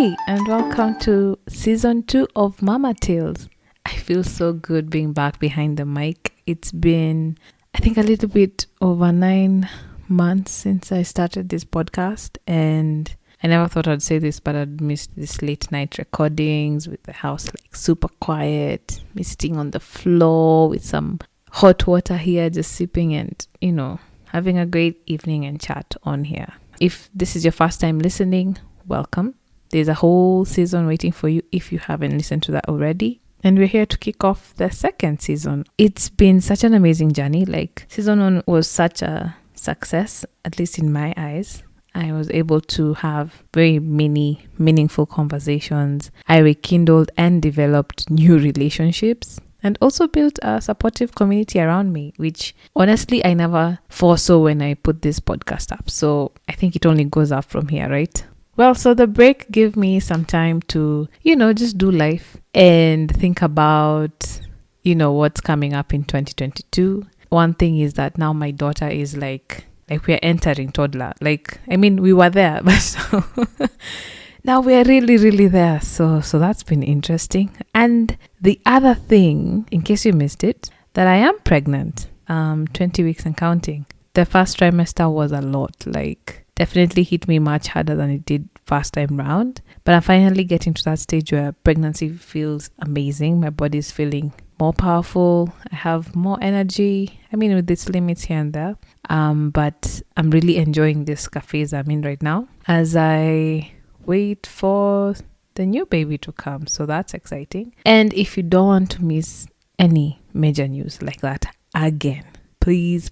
Hey, and welcome to season 2 of Mama Tales. I feel so good being back behind the mic. It's been, I think, a little bit over 9 months since I started this podcast, and I never thought I'd say this, but I'd missed this late night recordings with the house like super quiet, me sitting on the floor with some hot water here, just sipping and, having a great evening and chat on here. If this is your first time listening, welcome. There's a whole season waiting for you if you haven't listened to that already. And we're here to kick off the second season. It's been such an amazing journey. Like, season 1 was such a success, at least in my eyes. I was able to have very many meaningful conversations. I rekindled and developed new relationships and also built a supportive community around me, which honestly I never foresaw when I put this podcast up. So I think it only goes up from here, right? Well, so the break gave me some time to, just do life and think about, what's coming up in 2022. One thing is that now my daughter is like we're entering toddler. We were there, but now we're really, really there. So that's been interesting. And the other thing, in case you missed it, that I am pregnant, 20 weeks and counting. The first trimester was a lot, definitely hit me much harder than it did first time round. But I'm finally getting to that stage where pregnancy feels amazing. My body's feeling more powerful. I have more energy. With its limits here and there. But I'm really enjoying this phase I'm in right now as I wait for the new baby to come. So that's exciting. And if you don't want to miss any major news like that again, please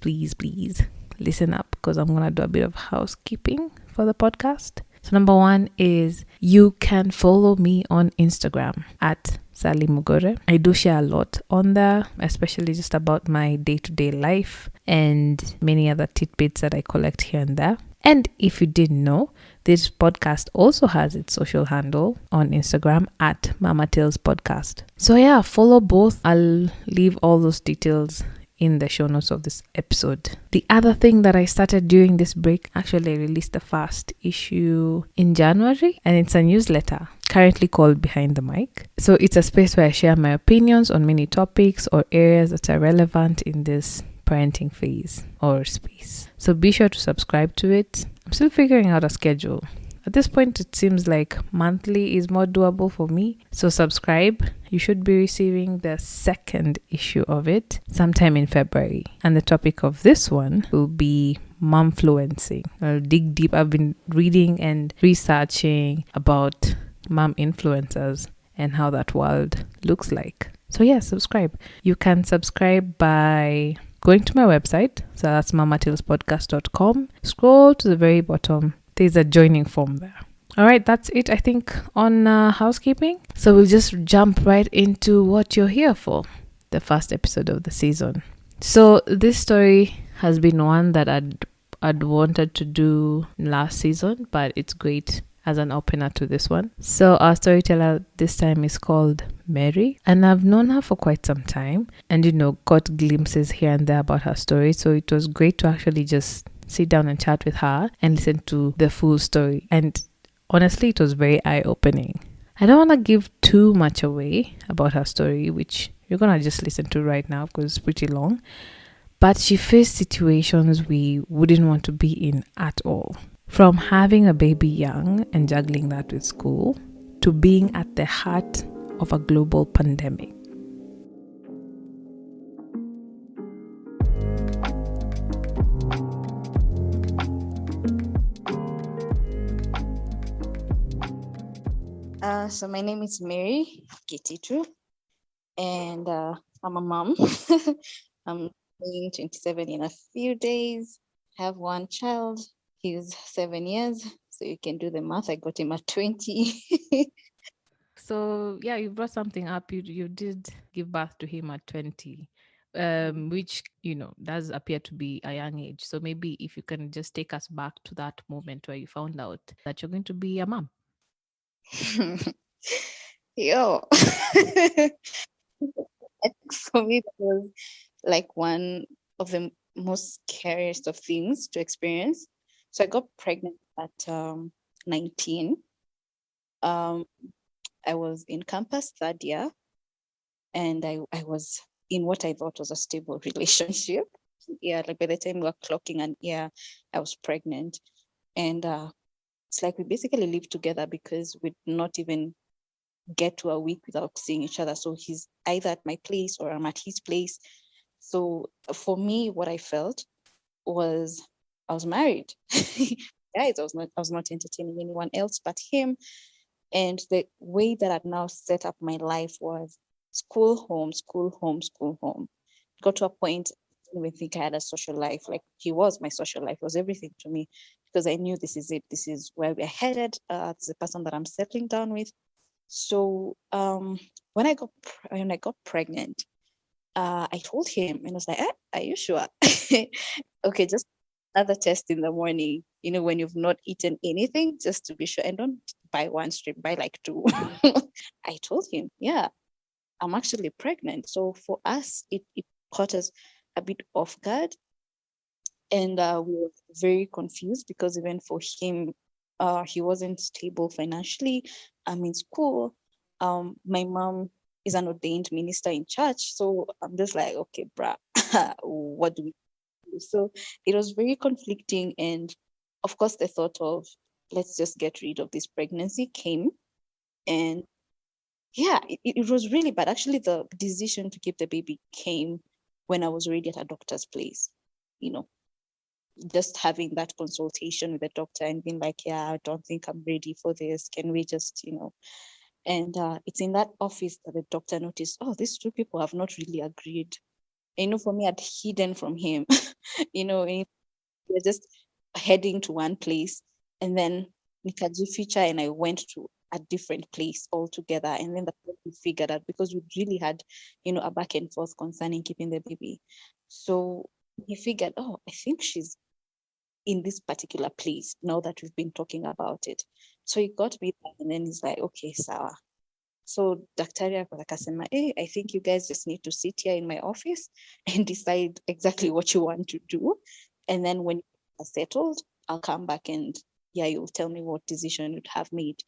listen up, because I'm going to do a bit of housekeeping for the podcast. So number 1 is you can follow me on Instagram at Sally Mugore. I do share a lot on there, especially just about my day-to-day life and many other tidbits that I collect here and there. And if you didn't know, this podcast also has its social handle on Instagram at Mama Tales Podcast. So yeah, follow both. I'll leave all those details in the show notes of this episode. The other thing that I started during this break, actually I released the first issue in January, and it's a newsletter currently called Behind the Mic. So it's a space where I share my opinions on many topics or areas that are relevant in this parenting phase or space. So be sure to subscribe to it. I'm still figuring out a schedule. At this point, it seems like monthly is more doable for me. So subscribe. You should be receiving the second issue of it sometime in February. And the topic of this one will be momfluencing. I'll dig deep. I've been reading and researching about mom influencers and how that world looks like. So yeah, subscribe. You can subscribe by going to my website. So that's mamatalespodcast.com. Scroll to the very bottom. There's a joining form there. All right, that's it, I think, on housekeeping. So we'll just jump right into what you're here for, the first episode of the season. So this story has been one that I'd wanted to do last season, but it's great as an opener to this one. So our storyteller this time is called Mary, and I've known her for quite some time and, got glimpses here and there about her story. So it was great to actually just sit down and chat with her and listen to the full story. And honestly, it was very eye-opening. I don't want to give too much away about her story, which you're going to just listen to right now because it's pretty long. But she faced situations we wouldn't want to be in at all. From having a baby young and juggling that with school, to being at the heart of a global pandemic. So my name is Mary Gititu, and I'm a mom. I'm turning 27 in a few days. I have one child. He's 7 years, so you can do the math. I got him at 20. So yeah, you brought something up. You did give birth to him at 20, which does appear to be a young age. So maybe if you can just take us back to that moment where you found out that you're going to be a mom. Yo, I think for me that was like one of the most scariest of things to experience. So I got pregnant at 19. I was in campus third year, and I was in what I thought was a stable relationship. Yeah, like by the time we were clocking an year, I was pregnant. And it's like we basically lived together because we'd not even get to a week without seeing each other. So he's either at my place or I'm at his place. So for me, what I felt was I was married. Guys, I was not entertaining anyone else but him. And the way that I'd now set up my life was school, home, school, home, school, home. It got to a point I didn't even think I had a social life. Like he was my social life, was everything to me because I knew this is it. This is where we're headed. It's the person that I'm settling down with. So when I got pregnant, I told him and I was like, are you sure? Okay, just another test in the morning, when you've not eaten anything, just to be sure. And don't buy one strip, buy like two. I told him, yeah, I'm actually pregnant. So for us, it caught us a bit off guard. And we were very confused because even for him, he wasn't stable financially. I'm in school. My mom is an ordained minister in church. So I'm just like, okay, bruh, what do we do? So it was very conflicting. And of course, the thought of let's just get rid of this pregnancy came. And yeah, it was really bad. Actually, the decision to keep the baby came when I was already at a doctor's place, you know, just having that consultation with the doctor and being like, yeah, I don't think I'm ready for this. Can we just, and it's in that office that the doctor noticed, oh, these two people have not really agreed. And, for me, I'd hidden from him, and we're just heading to one place. And then Nikajificha and I went to a different place altogether. And then the person figured out because we really had, a back and forth concerning keeping the baby. So he figured, oh, I think she's in this particular place now that we've been talking about it. So he got me there and then he's like, okay, sawa. So Daktari akasema, hey, I think you guys just need to sit here in my office and decide exactly what you want to do. And then when you are settled, I'll come back and yeah, you'll tell me what decision you'd have made.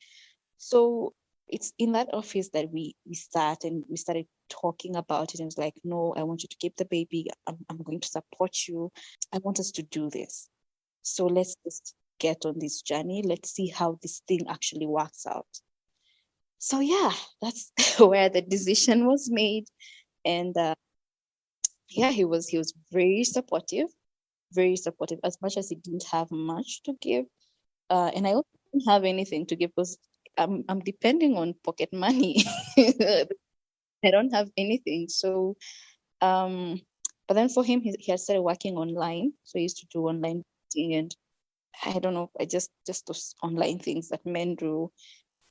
So it's in that office that we sat and we started talking about it. And it's like, no, I want you to keep the baby. I'm going to support you. I want us to do this. So let's just get on this journey. Let's see how this thing actually works out. So yeah, that's where the decision was made. And yeah, he was very supportive, very supportive. As much as he didn't have much to give, and I also didn't have anything to give because I'm depending on pocket money. I don't have anything. So, but then for him, he had started working online. So he used to do online marketing and I don't know, I just those online things that men do,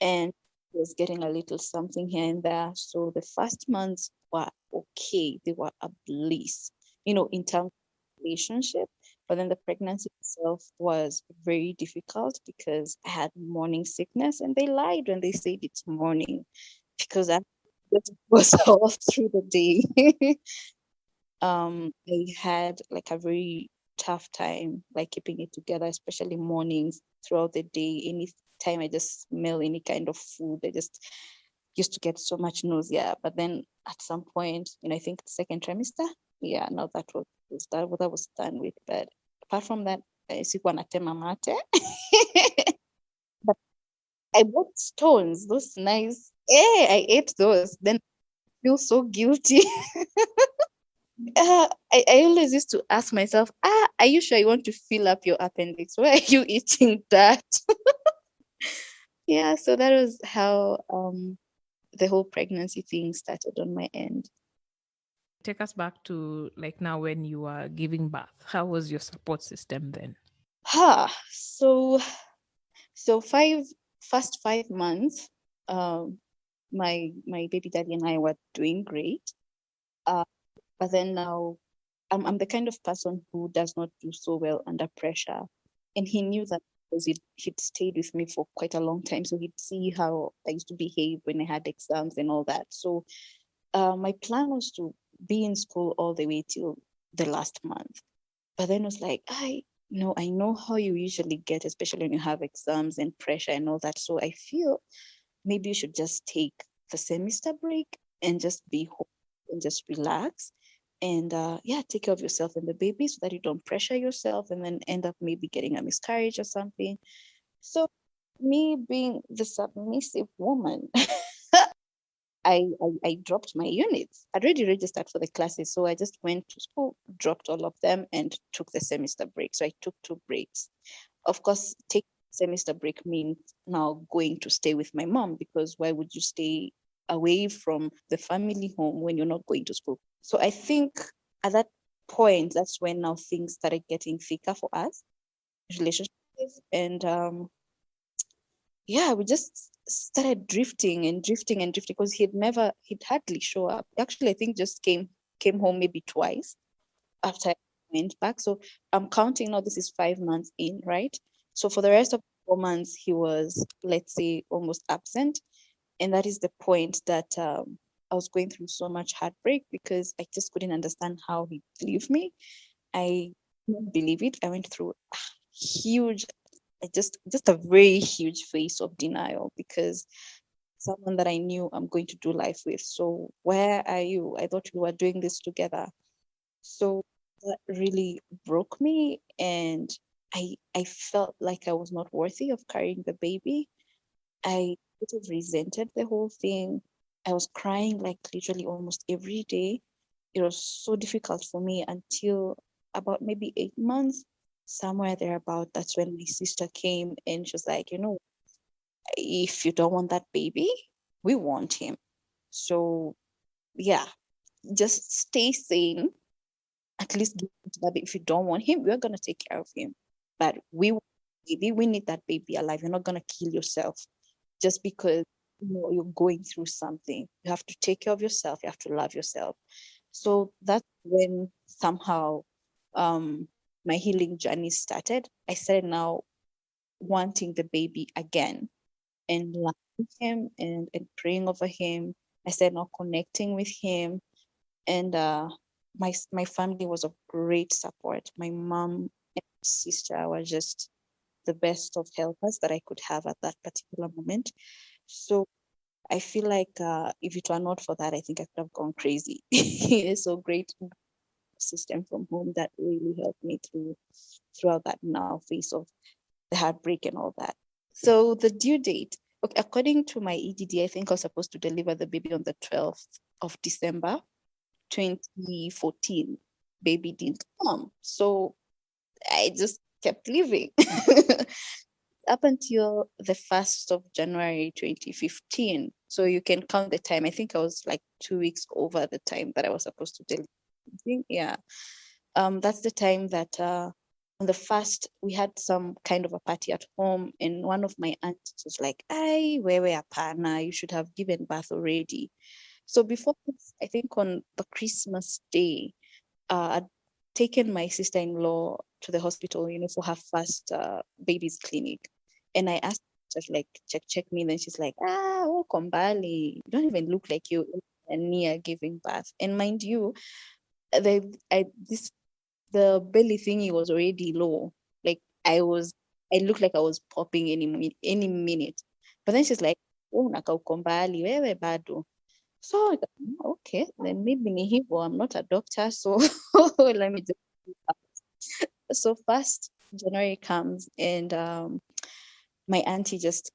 and was getting a little something here and there. So the first months were okay; they were a bliss, in terms of relationship. But then the pregnancy itself was very difficult because I had morning sickness, and they lied when they said it's morning because I just was off through the day. I had like a very tough time like keeping it together, especially mornings throughout the day. Any time I just smell any kind of food, I just used to get so much nausea. But then at some point, I think the second trimester, yeah, no, that was done with. But apart from that, sikuwa natema mate. But I bought stones, those nice. I ate those. Then I feel so guilty. I always used to ask myself, are you sure you want to fill up your appendix? Why are you eating that? Yeah, so that was how the whole pregnancy thing started on my end. Take us back to like now when you are giving birth. How was your support system then? So first 5 months, my baby daddy and I were doing great. But then now I'm the kind of person who does not do so well under pressure. And he knew that because he'd stayed with me for quite a long time. So he'd see how I used to behave when I had exams and all that. So my plan was to be in school all the way till the last month. But then it was like, no, I know how you usually get, especially when you have exams and pressure and all that. So I feel maybe you should just take the semester break and just be home and just relax and yeah, take care of yourself and the baby so that you don't pressure yourself and then end up maybe getting a miscarriage or something. So me being the submissive woman, I dropped my units. I'd already registered for the classes, so I just went to school, dropped all of them, and took the semester break. So I took 2 breaks. Of course, take semester break means now going to stay with my mom, because why would you stay away from the family home when you're not going to school? So I think at that point, that's when now things started getting thicker for us, relationships, and yeah, we just started drifting and drifting and drifting because he'd hardly show up. Actually, I think just came home maybe twice after I went back. So I'm counting now, this is 5 months in, right? So for the rest of 4 months, he was, let's say, almost absent. And that is the point that I was going through so much heartbreak because I just couldn't understand how he'd leave me. I couldn't believe it. I went through a huge, just a very huge phase of denial because someone that I knew I'm going to do life with. So where are you? I thought we were doing this together. So that really broke me, and I felt like I was not worthy of carrying the baby. I sort of resented the whole thing. I was crying like literally almost every day. It was so difficult for me until about maybe 8 months, somewhere thereabout. That's when my sister came and she was like, if you don't want that baby, we want him. So yeah, just stay sane. At least give him to that baby. If you don't want him, we're gonna take care of him. But we need that baby alive. You're not gonna kill yourself just because you're going through something. You have to take care of yourself. You have to love yourself. So that's when somehow um, my healing journey started. I started now wanting the baby again and loving him and praying over him. I started now connecting with him. And my family was of great support. My mom and my sister were just the best of helpers that I could have at that particular moment. So I feel like if it were not for that, I think I could have gone crazy. So great system from home that really helped me throughout that now phase of the heartbreak and all that. So the due date, okay, according to my EDD, I think I was supposed to deliver the baby on the 12th of December 2014. Baby didn't come. So I just kept living. Up until the 1st of January 2015. So you can count the time. I think I was like 2 weeks over the time that I was supposed to deliver. Yeah. That's the time that on the first we had some kind of a party at home, and one of my aunts was like, "Ay, wewe apana, you should have given birth already." So before this, I think on the Christmas day, I'd taken my sister-in-law to the hospital, for her first baby's clinic. And I asked her, like, check me. And then she's like, oh, Kombali, you don't even look like you near giving birth. And mind you, the belly thingy was already low. Like I looked like I was popping any minute. But then she's like, oh, nakaukombali, wewe bado. So okay, then maybe ni hivyo. I'm not a doctor, so let me just. So 1st January comes, and my auntie just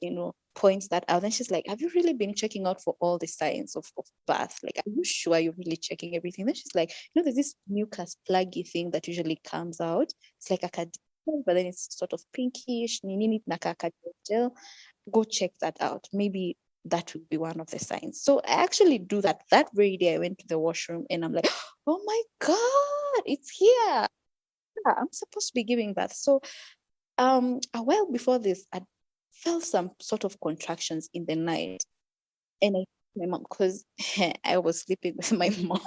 points that out, and she's like, "Have you really been checking out for all the signs of birth? Like, are you sure you're really checking everything?" Then she's like, "There's this mucus pluggy thing that usually comes out. It's like a cadmium, but then it's sort of pinkish. Nini nakaka gel. Go check that out. Maybe that would be one of the signs." So I actually do that. That very day, I went to the washroom, and I'm like, "Oh my god, it's here! Yeah, I'm supposed to be giving birth." So a while before this, I felt some sort of contractions in the night, and I my mom, because I was sleeping with my mom.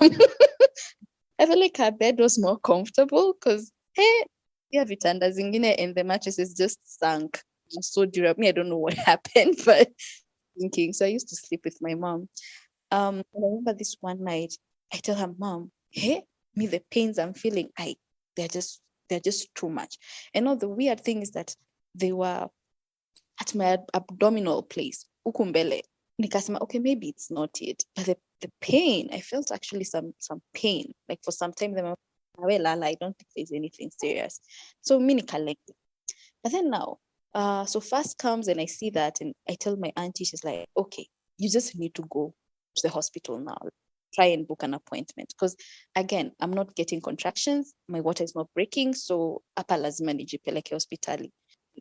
I felt like her bed was more comfortable because hey, yeah, vitanda zingine and the mattresses just sunk. So durable. Me, I don't know what happened, but thinking. So I used to sleep with my mom. And I remember this one night, I tell her, "Mom, hey, me the pains I'm feeling, they're just they're just too much. And all the weird thing is that they were at my abdominal place, ukumbele. Nikasema, okay, maybe it's not it. But the pain, I felt actually some pain. Like for some time, I don't think there's anything serious. So mini collected. But then now, so first comes and I see that, and I tell my auntie, she's like, okay, you just need to go to the hospital now. Try and book an appointment. Because again, I'm not getting contractions, my water is not breaking, so hapa lazima nijipeleke hospitali.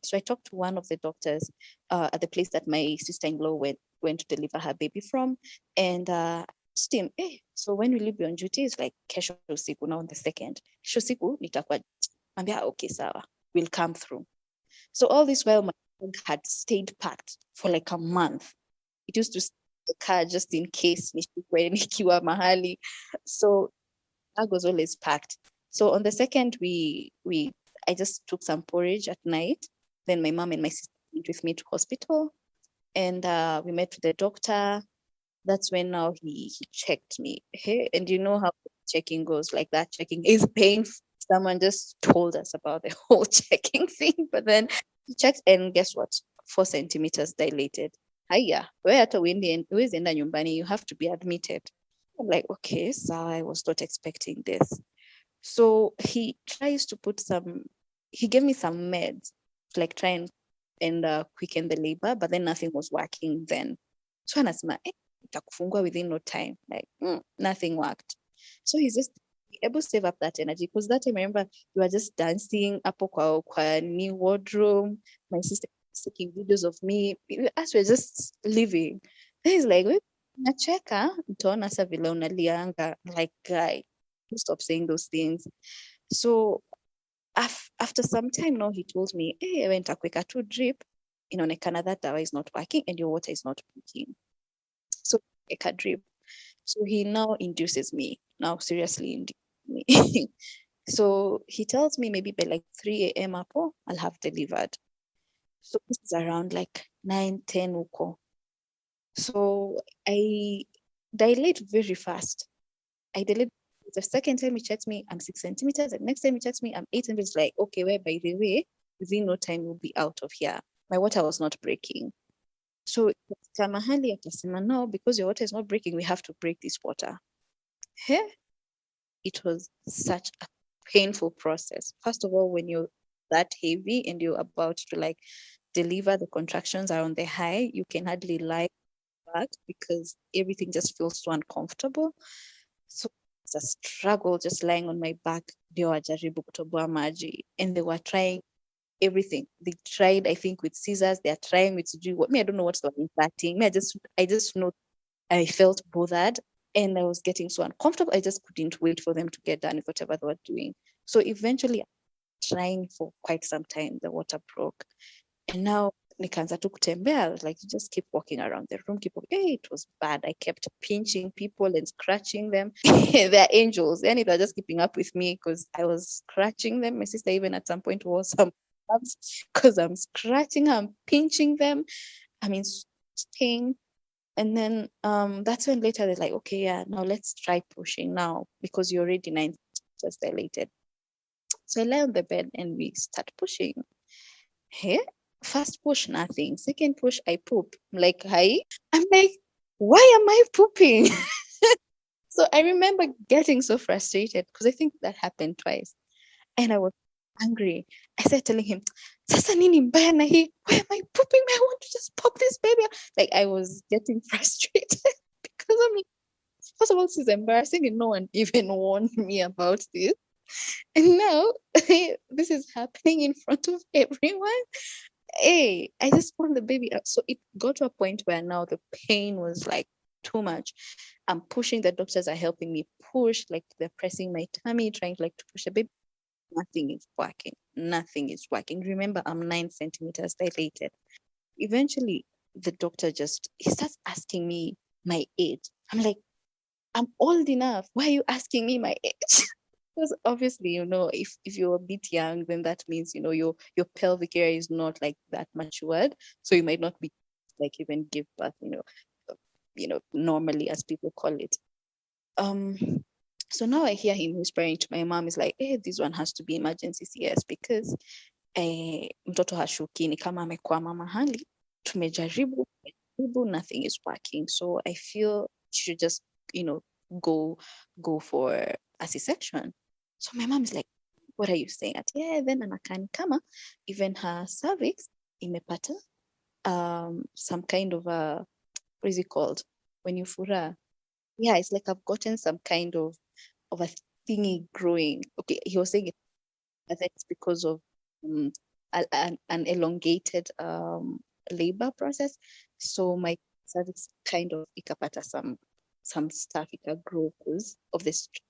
So I talked to one of the doctors at the place that my sister-in-law went to deliver her baby from, and asked him, hey, so when will you be on duty? It's like kesho usiku, now on the 2nd. Kesho usiku nitakuwa. Ambia, okay, sawa, we'll come through. So all this while, my bag had stayed packed for like a month. It used to stay in the car just in case nishikwe nikiwa mahali. So bag was always packed. So on the 2nd, I just took some porridge at night. Then my mom and my sister went with me to hospital, and we met with the doctor. That's when now he checked me. Hey, and you know how checking goes, like that checking is painful. Someone just told us about the whole checking thing, but then he checked, and guess what? 4 centimeters dilated. Haya, where hata uwezi enda nyumbani, you have to be admitted. I'm like, okay, so I was not expecting this. So he tries to he gave me some meds to like try and quicken the labor, but then nothing was working then. So anasema, itakufungua within no time. Like, nothing worked. So he's just able to save up that energy, because that time I remember you were just dancing hapo kwa new wardrobe. My sister was taking videos of me as we're just living. Then he's like, nacheka mtaona sa vile unalianga. Like, guy, stop saying those things. So after some time now, he told me, hey, I went a quicker to drip, inaonekana that dawa is not working and your water is not working. So a drip. So he now induces me. Now seriously induces me. So he tells me maybe by like 3 a.m. I'll have delivered. So this is around like 9, 10 uko. So I dilate very fast. I dilate. The second time he checks me, I'm 6 centimeters. The next time he checks me, I'm 8 centimeters. Like, okay, well, by the way, within no time we'll be out of here. My water was not breaking. So mahali akasema, no, because your water is not breaking, we have to break this water. Hey, it was such a painful process. First of all, when you're that heavy and you're about to like deliver, the contractions are on the high, you can hardly lie back because everything just feels so uncomfortable. So it's a struggle just lying on my back. Ndio wajaribu kutoboa maji, and they were trying everything. They tried, I think, with scissors. They are trying with what me. I don't know what they were impacting me. I just know I felt bothered and I was getting so uncomfortable. I just couldn't wait for them to get done with whatever they were doing. So eventually, trying for quite some time, the water broke, and now nikaanza tu kutembea. I was like, you just keep walking around the room, it was bad. I kept pinching people and scratching them. They're angels, and they're just keeping up with me because I was scratching them. My sister even at some point wore some gloves because I'm scratching her, I'm pinching them. I mean, sting. And then that's when later they're like, okay, yeah, now let's try pushing now because you're already 9 just dilated. So I lay on the bed and we start pushing. Hey, first push, nothing. Second push, I poop. I'm like, hi. I'm like, why am I pooping? So I remember getting so frustrated because I think that happened twice. And I was angry. I started telling him, Sasa nini mbaya na hii? Why am I pooping? I want to just pop this baby. Like I was getting frustrated because I'm like, first of all, this is embarrassing and no one even warned me about this. And now this is happening in front of everyone. Hey, I just want the baby out. So it got to a point where now the pain was like too much. I'm pushing, the doctors are helping me push, like they're pressing my tummy, trying to like to push the baby. Nothing is working. Nothing is working. Remember, I'm 9 centimeters dilated. Eventually, the doctor he starts asking me my age. I'm like, I'm old enough. Why are you asking me my age? Because obviously, if you're a bit young, then that means, your pelvic area is not like that matured. So you might not be like even give birth, normally as people call it. So now I hear him whispering to my mom, is like, hey, this one has to be emergency CS because mtoto hashuki, ni kama amekwama mahali, tumejaribu, nothing is working. So I feel she should just, go for a C-section. So my mom is like, what are you saying? Yeah, then anakani kama even her cervix imepata some kind of a, what is it called? When you fura. Yeah, it's like I've gotten some kind of a thingy growing. Okay, he was saying that it's because of um, an elongated labor process. So my cervix kind of ikapata some stuff ikagrow because of the stress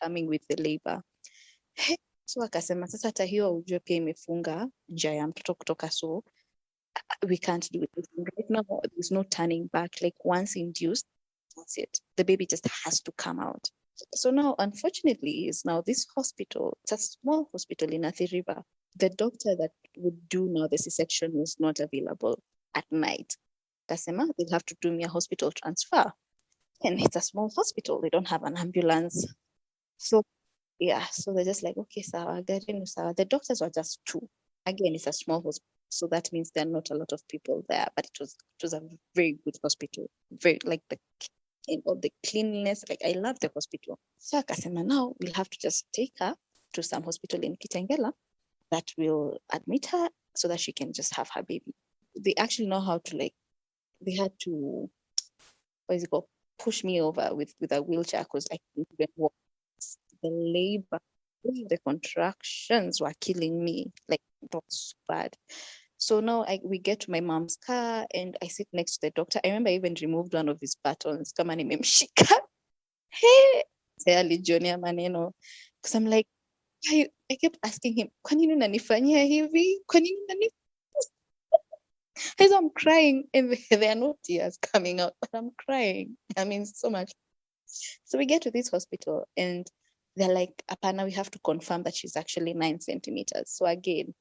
coming with the labor. So akasema sasa hata hiyo ujue pia imefunga njia ya mtoto kutoka, so we can't do it. Right now, there's no turning back. Like once induced, that's it. The baby just has to come out. So now, unfortunately, is now this hospital, it's a small hospital in Athi River. The doctor that would do now the C-section was not available at night. Kasema, they'll have to do me a hospital transfer. And it's a small hospital. They don't have an ambulance. So yeah, so they're just like, okay, sawa, getting sawa. The doctors were just two. Again, it's a small hospital, so that means there are not a lot of people there. But it was a very good hospital, very like the cleanliness. Like I love the hospital. So akasema now we'll have to just take her to some hospital in Kitengela that will admit her so that she can just have her baby. They actually know how to they had to, what is it called, push me over with a wheelchair because I couldn't even walk. The labor, the contractions were killing me. Like it was so bad. So now we get to my mom's car and I sit next to the doctor. I remember I even removed one of his buttons. Kama nimemshika. Hey, alijionea maneno. Because I'm like, I kept asking him, kwa nini unanifanyia hivi? Kwa nini unanifanyia? As I'm crying and there are no tears coming out, but I'm crying. I mean, so much. So we get to this hospital and they're like, Apana, we have to confirm that she's actually 9 centimeters. So again,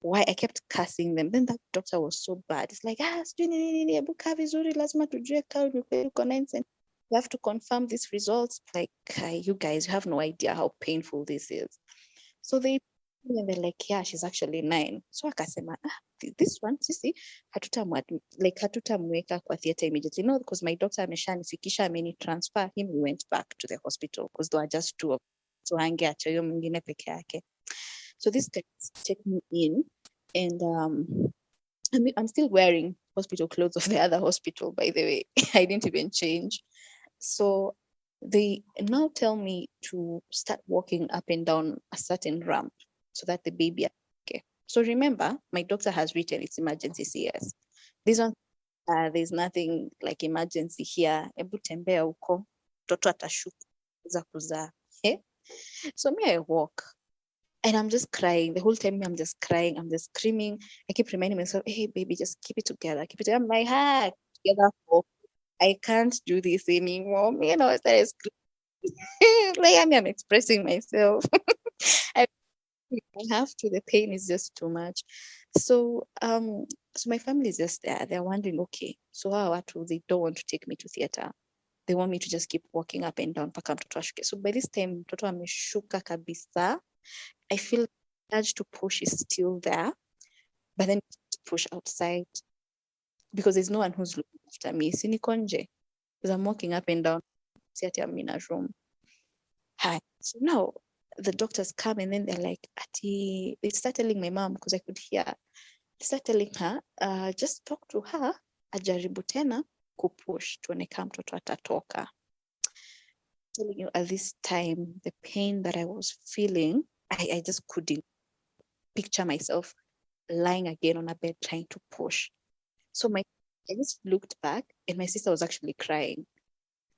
why I kept cussing them. Then that doctor was so bad. It's like, hebu kaa vizuri, lazima tujue kaa uko 9 centimeters. We have to confirm these results. Like, you guys, you have no idea how painful this is. So they're like, yeah, she's actually 9. So akasema, this one, sisi, hatutamweka kwa theater immediately. No, because my doctor ameshanifikisha, amenitransfer him, we went back to the hospital because there were just 2 of them. So hangeacha huyo mwingine peke yake. So this guy take me in and I'm still wearing hospital clothes of the other hospital, by the way. I didn't even change. So they now tell me to start walking up and down a certain ramp so that the baby, okay. So remember, my doctor has written it's emergency CS. This one, there's nothing like emergency here. Ebu tembea huko, mtoto atashuka za kuzaa. So me, I walk. And I'm just crying. The whole time I'm just crying. I'm just screaming. I keep reminding myself, hey, baby, just keep it together. Keep it together. I'm like, together. I can't do this anymore. I started screaming. Like, I'm expressing myself. I have to. The pain is just too much. So, so my family is just there. They're wondering, okay, so how they don't want to take me to theater. They want me to just keep walking up and down mpaka mtoto ashuke. So by this time, mtoto ameshuka kabisa. I feel the urge to push is still there, but then to push outside because there's no one who's looking after me. Sinikonje, because I'm walking up and down. I'm in a room. Hi. So now the doctors come and then they're like, Ati, they start telling my mom because I could hear. They start telling her, just talk to her, ajaribu tena kupush tuone kama mtoto atatoka. Telling you at this time, the pain that I was feeling, I just couldn't picture myself lying again on a bed trying to push. So I just looked back and my sister was actually crying.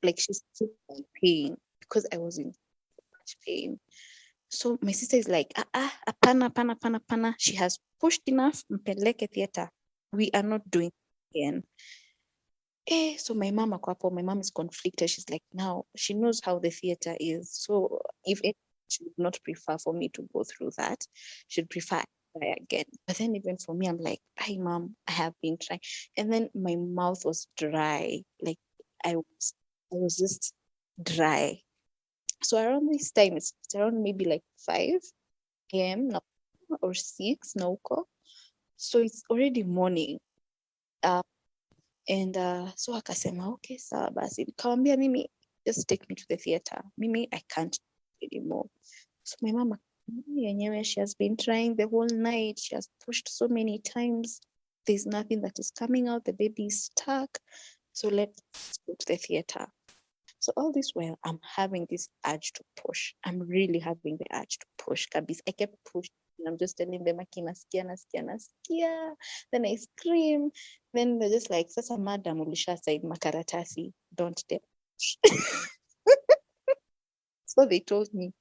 Like she's still in pain because I was in so much pain. So my sister is like, apana. She has pushed enough, mpeleke theater. We are not doing it again. So my mom is conflicted. She's like, now she knows how the theater is. So if she would not prefer for me to go through that, she'd prefer I try again. But then even for me, I'm like, hi mom, I have been trying. And then my mouth was dry. Like I was just dry. So around this time, it's around maybe like 5 a.m. now or 6 now. So it's already morning. And so akasema okay, sawa basi. Nikamwambia mimi, just take me to the theater. Mimi, I can't anymore. So my mama, yenyewe, she has been trying the whole night. She has pushed so many times. There's nothing that is coming out. The baby is stuck. So let's go to the theater. So all this while, I'm having this urge to push. I'm really having the urge to push. Kabisa. I kept pushing. I'm just telling them, "Aki, nasikia, nasikia, nasikia." Then I scream. Then they're just like, "Sasa madam, ulisha sign makaratasi. Don't dare." So they told me,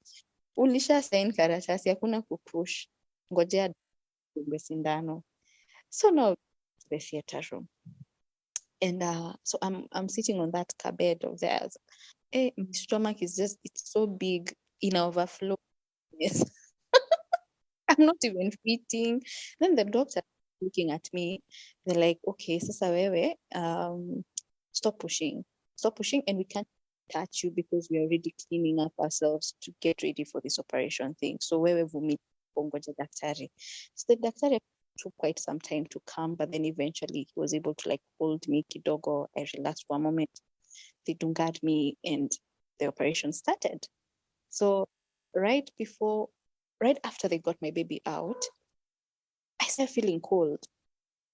"Ulisha sign karatasi, hakuna kupush. Ngojea dungwe sindano." So now the theater room. And so I'm sitting on that bed of theirs. My stomach is just, it's so big in overflow. Yes. I'm not even fitting. Then the doctor looking at me, they're like, okay, sasa wewe, stop pushing. Stop pushing, and we can't touch you because we're already cleaning up ourselves to get ready for this operation thing. So wewe vumili ongoja daktari. So the daktari took quite some time to come, but then eventually he was able to like hold me kidogo. I relaxed for a moment. They dungared me and the operation started. So right after they got my baby out, I started feeling cold.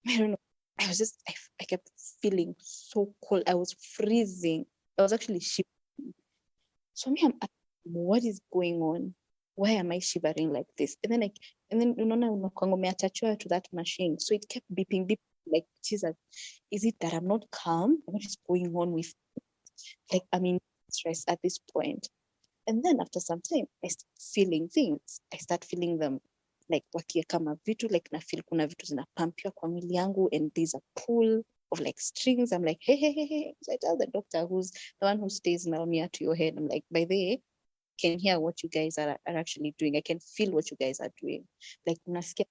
I don't know. I kept feeling so cold. I was freezing. I was actually shivering. So me, I'm asking, what is going on? Why am I shivering like this? And then unakwanga to that machine. So it kept beeping, like, Jesus, is it that I'm not calm? What is going on with, like, I'm in stress at this point? And then after some time, I start feeling things. I start feeling them like wakieka mavitu, like na feel kuna vitu zinapampiwa kwa mwili yangu, and there's a pull of like strings. I'm like, hey. So I tell the doctor, who's the one who stays now near to your head, I'm like, by the way, I can hear what you guys are actually doing. I can feel what you guys are doing. Like, unasikia,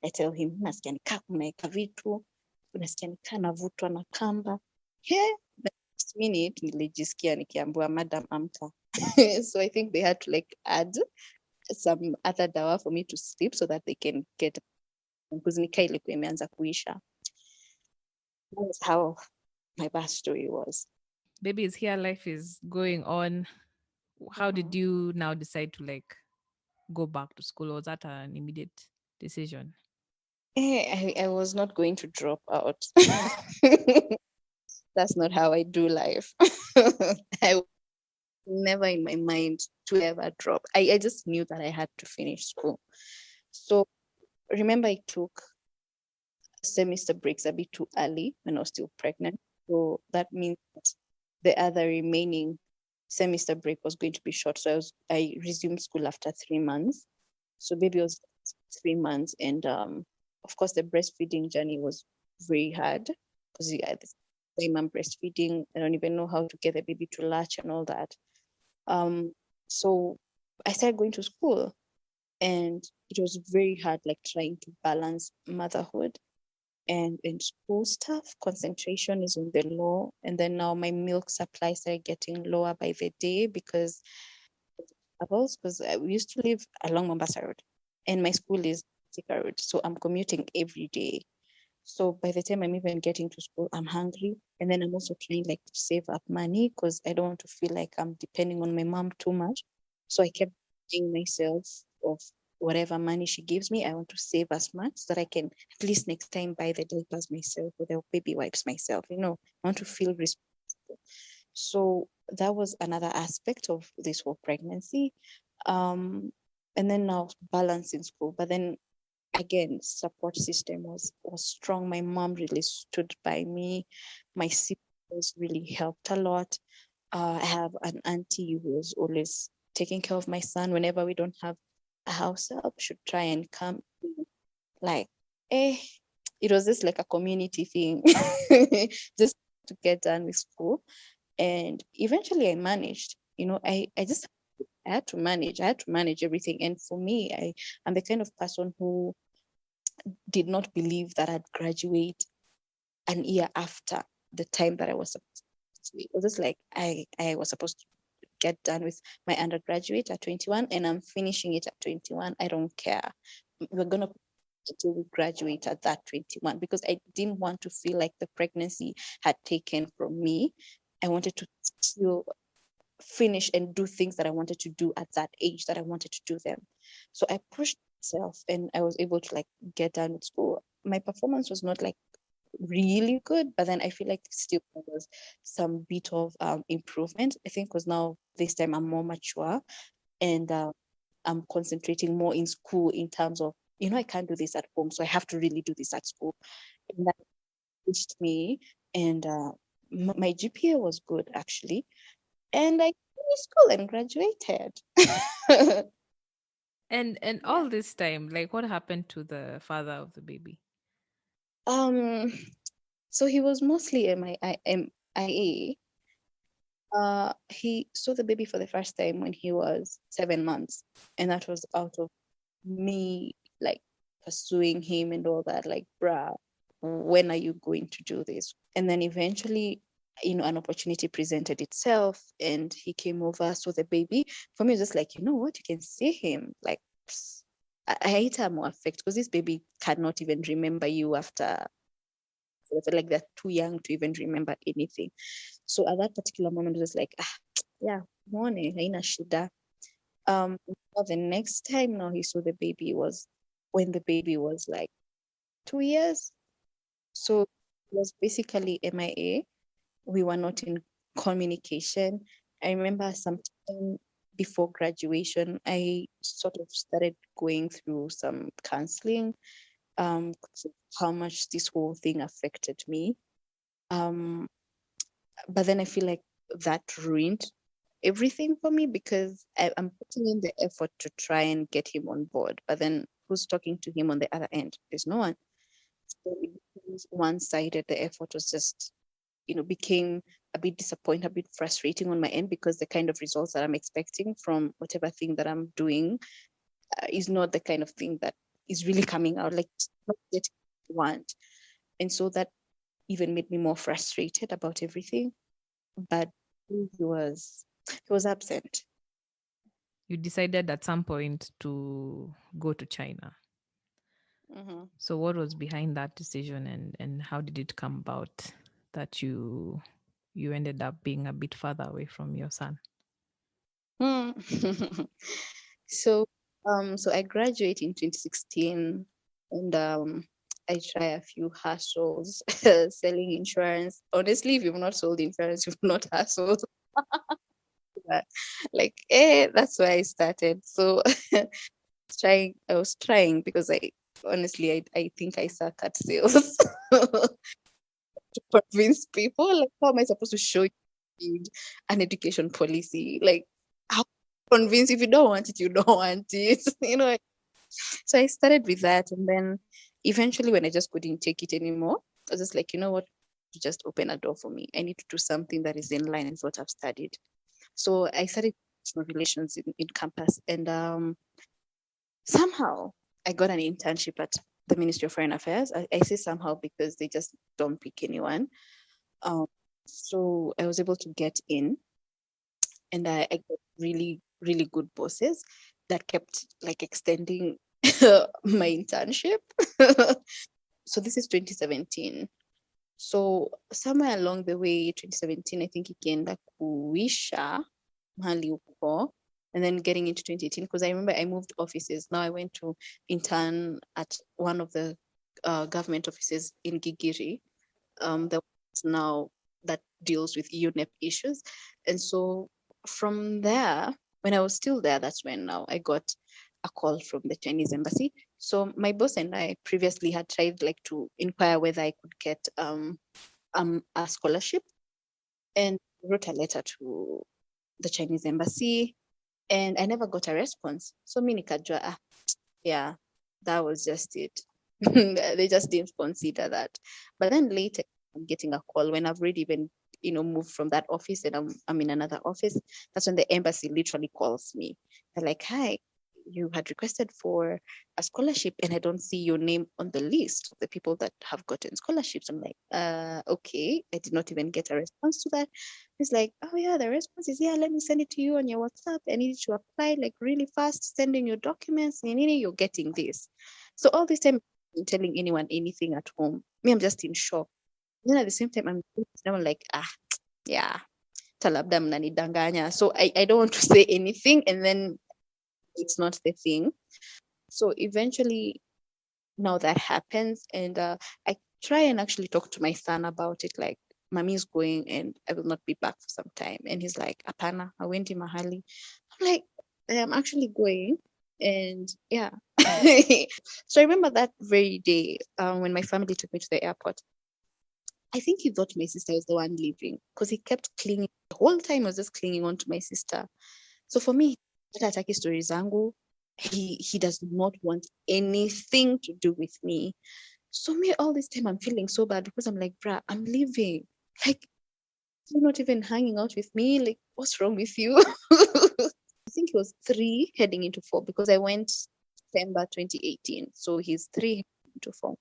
I tell him, unasikia nikaa kunaeka vitu, unasikia nikaa navutwa na kamba. The next minute, nilijisikia nikiambiwa, madam, amka. So I think they had to like add some other dawa for me to sleep so that they can get, because nikaa ilikuwa imeanza kuisha. That was how my birth story was. Baby is here, life is going on. How did you now decide to like go back to school? Or was that an immediate decision? I was not going to drop out. That's not how I do life. I never in my mind to ever drop. I just knew that I had to finish school. So remember, I took semester breaks a bit too early when I was still pregnant. So that means that the other remaining semester break was going to be short. So I resumed school after 3 months. So baby was 3 months, and of course the breastfeeding journey was very hard because at the time I'm breastfeeding, I don't even know how to get the baby to latch and all that. So I started going to school, and it was very hard, like trying to balance motherhood and school stuff. Concentration is on the low, and then now my milk supply started getting lower by the day because we used to live along Mombasa Road, and my school is Thika Road, so I'm commuting every day. So by the time I'm even getting to school, I'm hungry, and then I'm also trying like to save up money because I don't want to feel like I'm depending on my mom too much. So I kept paying myself of whatever money she gives me. I want to save as much so that I can at least next time buy the diapers myself or the baby wipes myself. I want to feel responsible. So that was another aspect of this whole pregnancy. And then now balance in school. But then again, support system was strong. My mom really stood by me. My siblings really helped a lot. I have an auntie who was always taking care of my son whenever we don't have a house help, should try and come. Like, it was just like a community thing, just to get done with school. And eventually I managed. I had to manage. I had to manage everything. And for me, I'm the kind of person who did not believe that I'd graduate an year after the time that I was supposed to. It was just like I was supposed to get done with my undergraduate at 21 and I'm finishing it at 21. I don't care. We're going to until we graduate at that 21 because I didn't want to feel like the pregnancy had taken from me. I wanted to still finish and do things that I wanted to do at that age that I wanted to do them. So I pushed myself and I was able to like get done with school. My performance was not like really good, but then I feel like still there was some bit of improvement. I think because now this time I'm more mature and I'm concentrating more in school in terms of, I can't do this at home, so I have to really do this at school. And that pushed me, and my GPA was good actually, and I finished school and graduated. And all this time, like, what happened to the father of the baby? um, so he was mostly MIA. He saw the baby for the first time when he was 7 months, and that was out of me like pursuing him and all that. Like, bruh, when are you going to do this? And then eventually, an opportunity presented itself, and he came over, saw the baby. For me, it was just like, you know what, you can see him. Like, I hate her more affect because this baby cannot even remember you after. I feel like they're too young to even remember anything. So at that particular moment, it was like, yeah, morning, haina shida. The next time now he saw the baby was when the baby was like 2 years. So it was basically MIA. We were not in communication. I remember sometime before graduation, I sort of started going through some counseling, 'cause of how much this whole thing affected me. Um, but then I feel like that ruined everything for me because I'm putting in the effort to try and get him on board. But then who's talking to him on the other end? There's no one. So it becomes one-sided. The effort was just, became a bit disappointing, a bit frustrating on my end because the kind of results that I'm expecting from whatever thing that I'm doing is not the kind of thing that is really coming out. Like, it's not getting what I want. And so that even made me more frustrated about everything. But he was absent. You decided at some point to go to China. Mm-hmm. So what was behind that decision, and how did it come about that you ended up being a bit further away from your son? Hmm. So, so I graduated in 2016, and I try a few hustles, selling insurance. Honestly, if you've not sold insurance, you've not hustled. Like, that's where I started. So, I was trying because I think I suck at sales. To convince people, like, how am I supposed to show you an education policy? Like, how convince if you don't want it, you don't want it, So I started with that, and then eventually, when I just couldn't take it anymore, I was just like, you know what, to just open a door for me. I need to do something that is in line with what I've studied. So I studied international relations in campus, and somehow I got an internship at the Ministry of Foreign Affairs. I say somehow because they just don't pick anyone. Um, so I was able to get in, and I got really, really good bosses that kept like extending my internship. So this is 2017. So somewhere along the way, 2017, I think ikienda kuisha mahali uko, and then getting into 2018, because I remember I moved offices. Now I went to intern at one of the government offices in Gigiri. There was now that deals with UNEP issues. And so from there, when I was still there, that's when now I got a call from the Chinese embassy. So my boss and I previously had tried like to inquire whether I could get a scholarship, and wrote a letter to the Chinese embassy, and I never got a response. So mi nikajua, yeah, that was just it. They just didn't consider that. But then later, I'm getting a call when I've already been, moved from that office, and I'm in another office. That's when the embassy literally calls me. They're like, "Hi, you had requested for a scholarship and I don't see your name on the list of the people that have gotten scholarships. I'm like, okay. I did not even get a response to that. He's like, oh yeah, the response is, yeah, let me send it to you on your WhatsApp. I need you to apply like really fast, send in your documents, and you're getting this. So all this time, I'm telling anyone anything at home. Me, I'm just in shock. Then at the same time, I'm like, yeah, talabda mnanidanganya. So I don't want to say anything, and then it's not the thing. So eventually, now that happens, and I try and actually talk to my son about it, like, mommy's going and I will not be back for some time. And he's like, apana, I went to mahali. I'm like, I'm actually going. And yeah. So I remember that very day when my family took me to the airport. I think he thought my sister was the one leaving because he kept clinging. The whole time I was just clinging on to my sister. So for me, hata hataki story zangu. He does not want anything to do with me. So me, all this time I'm feeling so bad because I'm like, bruh, I'm leaving. Like, you're not even hanging out with me. Like, what's wrong with you? I think he was 3 heading into 4 because I went December 2018. So he's 3 heading into 4.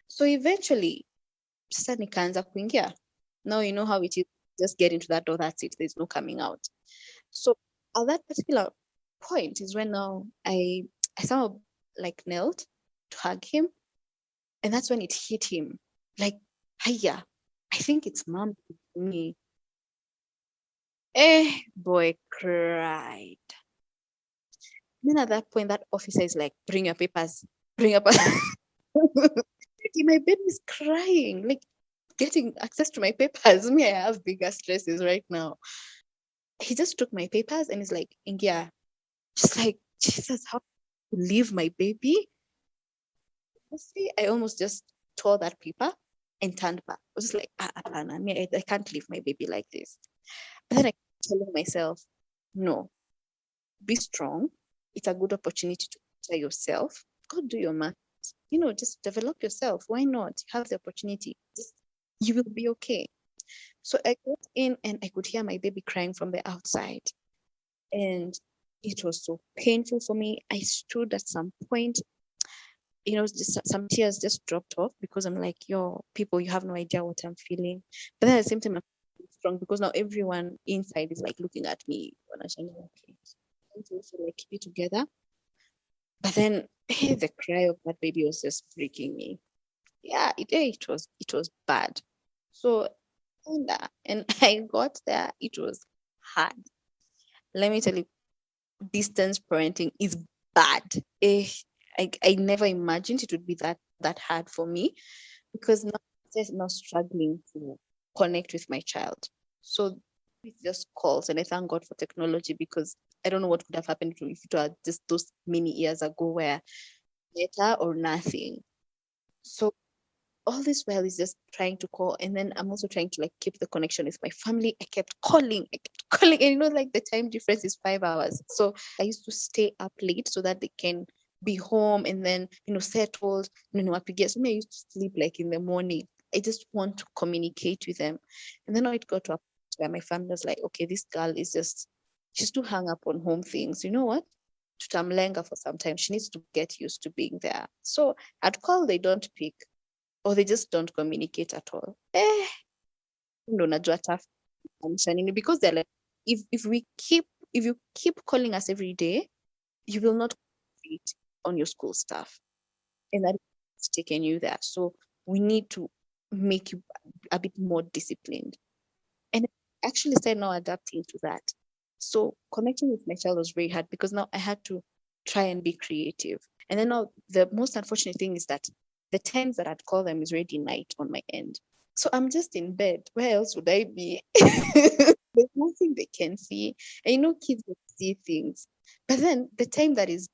So eventually, sasa nikaanza kuingia. Now you know how it is. Just get into that door, that's it. There's no coming out. So at that particular point is when now I somehow like knelt to hug him. And that's when it hit him. Like, hiya, I think it's mom me. Boy cried. Then at that point, that officer is like, bring your papers. Bring your papers. My baby's crying, like getting access to my papers. Me, I have bigger stresses right now. He just took my papers and he's like, Ingia, just like, Jesus, how to leave my baby? Honestly, I almost just tore that paper and turned back. I was just like, I can't leave my baby like this. But then I kept telling myself, no, be strong. It's a good opportunity to better yourself. Go do your math. Just develop yourself. Why not? You have the opportunity. You will be okay. So I got in and I could hear my baby crying from the outside. And it was so painful for me. I stood at some point, just some tears just dropped off because I'm like, yo, people, you have no idea what I'm feeling. But then at the same time, I'm strong because now everyone inside is like looking at me. Okay, to also like keep it together. But then the cry of that baby was just freaking me. Yeah, it was bad. So and I got there, it was hard. Let me tell you, distance parenting is bad. I never imagined it would be that hard for me because now I'm just now struggling to connect with my child. So it just calls, and I thank God for technology because I don't know what could have happened if it were just those many years ago where better or nothing. So all this while is just trying to call, and then I'm also trying to like keep the connection with my family. I kept calling, and like the time difference is 5 hours. So I used to stay up late so that they can be home and then settled. So I used to sleep like in the morning. I just want to communicate with them, and then it got to a point where my family was like, okay, this girl she's too hung up on home things. You know what? Tutamlenga for some time. She needs to get used to being there. So I'd call, they don't pick, or they just don't communicate at all. Ndo najua tough nini, because they're like, if you keep calling us every day, you will not concentrate on your school stuff, and that is taking you there. So we need to make you a bit more disciplined, and I actually started now adapting to that. So connecting with my child was very hard because now I had to try and be creative. And then now the most unfortunate thing is that the times that I'd call them is already night on my end. So I'm just in bed. Where else would I be? There's nothing they can see. And kids will see things. But then the time that is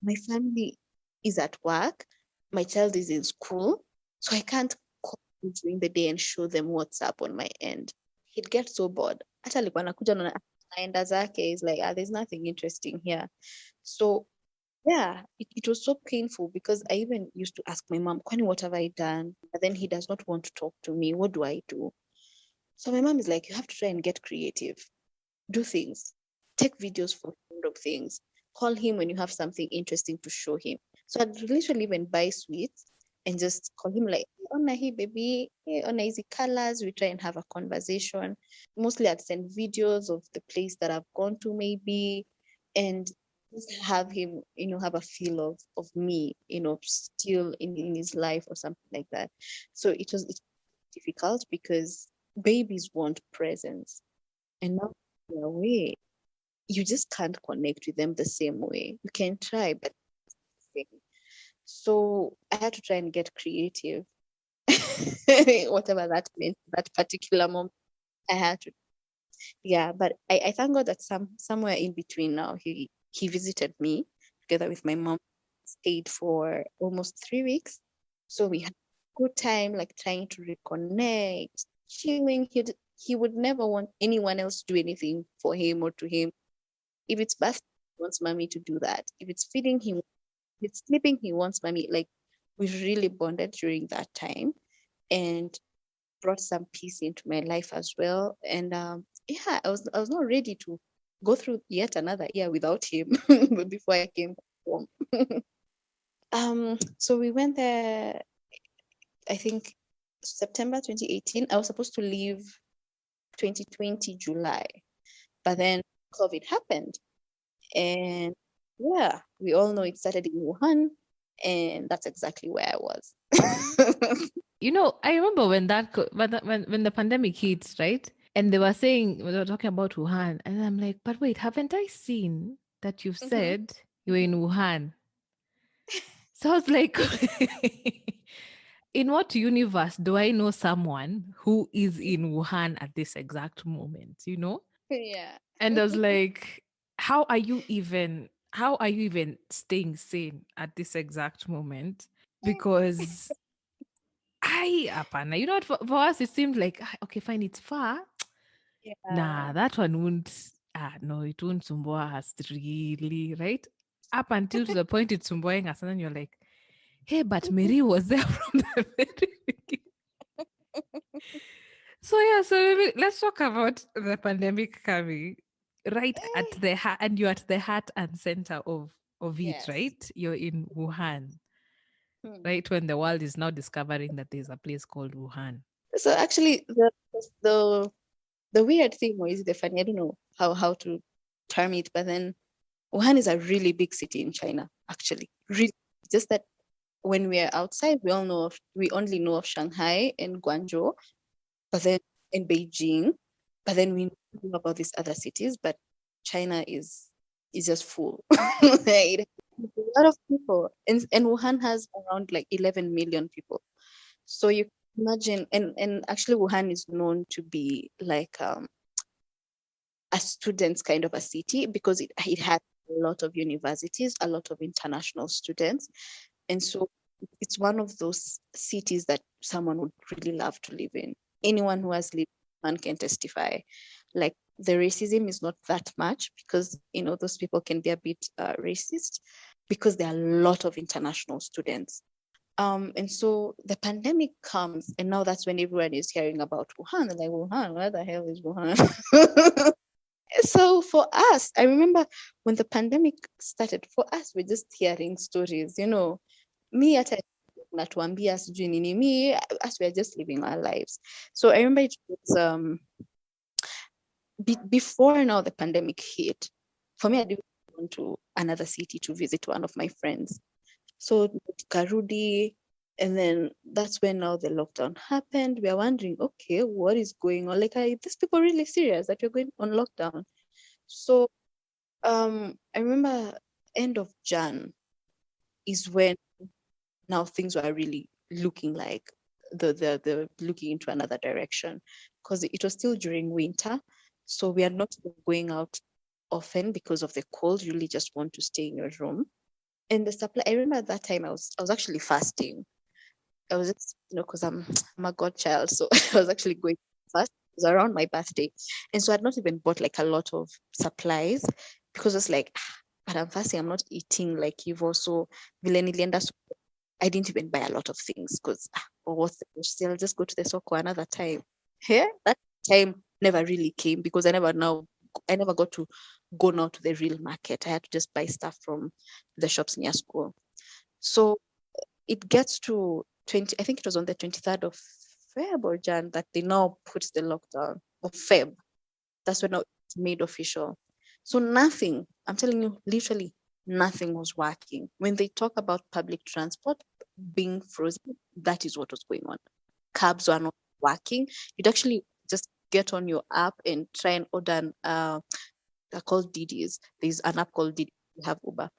my family is at work, my child is in school, so I can't call them during the day and show them what's up on my end. He'd get so bored. Hata alikuwa anakuja naenda zake, is like, there's nothing interesting here. So yeah, it was so painful because I even used to ask my mom, Kwani, what have I done? But then he does not want to talk to me. What do I do? So my mom is like, you have to try and get creative. Do things. Take videos for of things. call him when you have something interesting to show him. So I'd literally even buy sweets and just call him like, Ona hi baby, Ona easy colors. We try and have a conversation. Mostly I'd send videos of the place that I've gone to maybe, and just have him, have a feel of me, still in his life or something like that. So it's difficult because babies want presence. And now they're away, you just can't connect with them the same way. You can try, but so I had to try and get creative. Whatever that meant, that particular moment, I had to. Yeah, but I thank God that somewhere in between now he visited me together with my mom, stayed for almost 3 weeks. So we had a good time, like trying to reconnect, chilling. He would never want anyone else to do anything for him or to him. If it's birthday, he wants mommy to do that. If it's feeding, if it's sleeping, he wants mommy. Like we really bonded during that time and brought some peace into my life as well. And yeah, I was not ready to go through yet another year without him before I came home. So we went there, I think September 2018. I was supposed to leave 2020 July, but then COVID happened. And yeah, we all know it started in Wuhan, and that's exactly where I was. I remember when the pandemic hit, right? And they were talking about Wuhan, and I'm like, but wait, haven't I seen that you've said you were in Wuhan? So I was like, in what universe do I know someone who is in Wuhan at this exact moment? Yeah. And I was like, how are you even staying sane at this exact moment? Because apana, for us it seemed like, okay, fine, it's far. Nah, Yeah. that one won't. No, it won't sumbua us really, right? Up until to the point it's sumboing us, and then you're like, hey, but Mary was there from the very beginning. So yeah, so maybe let's talk about the pandemic coming right at the heart, and you're at the heart and center of it, Yes. right? You're in Wuhan, Hmm. right? When the world is now discovering that there's a place called Wuhan. So actually, the weird thing, or is it the funny? I don't know how to term it, but then Wuhan is a really big city in China. Actually, really, just that when we are outside, we only know of Shanghai and Guangzhou, but then in Beijing, but then we know about these other cities. But China is just full. It has a lot of people, and Wuhan has around like 11 million people. So you can imagine, and actually Wuhan is known to be like a students kind of a city because it had a lot of universities, a lot of international students, and so it's one of those cities that someone would really love to live in. Anyone who has lived in Wuhan can testify. Like the racism is not that much because those people can be a bit racist because there are a lot of international students. And so the pandemic comes, and now that's when everyone is hearing about Wuhan. They're like, Wuhan, where the hell is Wuhan? So for us, I remember when the pandemic started, for us, we're just hearing stories, me at natuambia sijui nini, me, as we're just living our lives. So I remember it was before now the pandemic hit. For me, I didn't want to another city to visit one of my friends. So Karudi, and then that's when now the lockdown happened. We are wondering, okay, what is going on? Like, are these people really serious that you're going on lockdown? So I remember end of Jan is when now things were really looking like the looking into another direction because it was still during winter, so we are not going out often because of the cold. You really just want to stay in your room. And the supply, I remember at that time I was actually fasting. I was just, because I'm a godchild, so I was actually going fast. It was around my birthday, and so I'd not even bought like a lot of supplies because it's like, but I'm fasting. I'm not eating like you've also nilienda. So I didn't even buy a lot of things because, what's the still just go to the soko another time. Yeah, that time never really came because I never now I never got to go now to the real market. I had to just buy stuff from the shops near school. So it gets to 20, I think it was on the 23rd of Feb or Jan that they now put the lockdown, of Feb. That's when it's made official. So nothing, I'm telling you, literally nothing was working. When they talk about public transport being frozen, that is what was going on. Cabs were not working. You'd actually just get on your app and try and order they're called Didis. There's an app called Didi. We have Uber.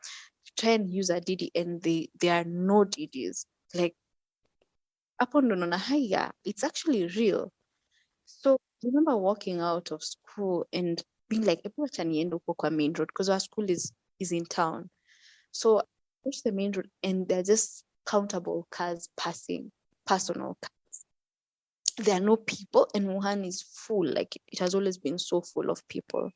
Try and use a Didi, and there are no Didis. Like, hapo ndo naona haya, it's actually real. So I remember walking out of school and being like, "Ebu acha niende huko kwa main road," because our school is in town. So I reached the main road and there are just countable cars passing, personal cars. There are no people, and Wuhan is full. Like, it has always been so full of people.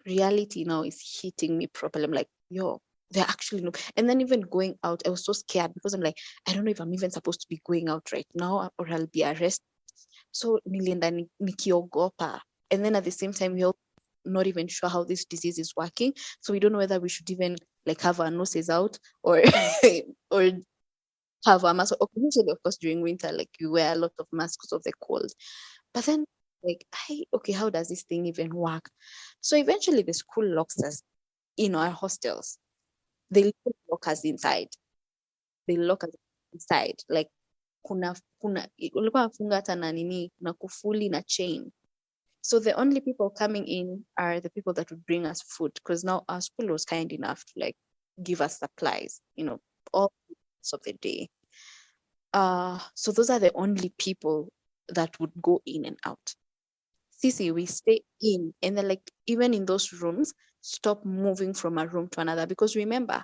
Reality now is hitting me properly. I'm like, yo, they're actually no. And then even going out, I was so scared because I'm like, I don't know if I'm even supposed to be going out right now or I'll be arrested. So nilienda nikiogopa. And then at the same time, we're not even sure how this disease is working. So we don't know whether we should even like have our noses out or or have a mask. Okay, usually, of course, during winter, like you wear a lot of masks of the cold. But then, like, hey, okay, how does this thing even work? So eventually, the school locks us in our hostels. They lock us inside. They lock us inside. Like, kuna ulikuwa nafunga hata na nini na kufuli na chain. So the only people coming in are the people that would bring us food, because now our school was kind enough to like give us supplies, all of the day. So those are the only people that would go in and out. Sisi, we stay in, and then like even in those rooms, stop moving from a room to another, because remember,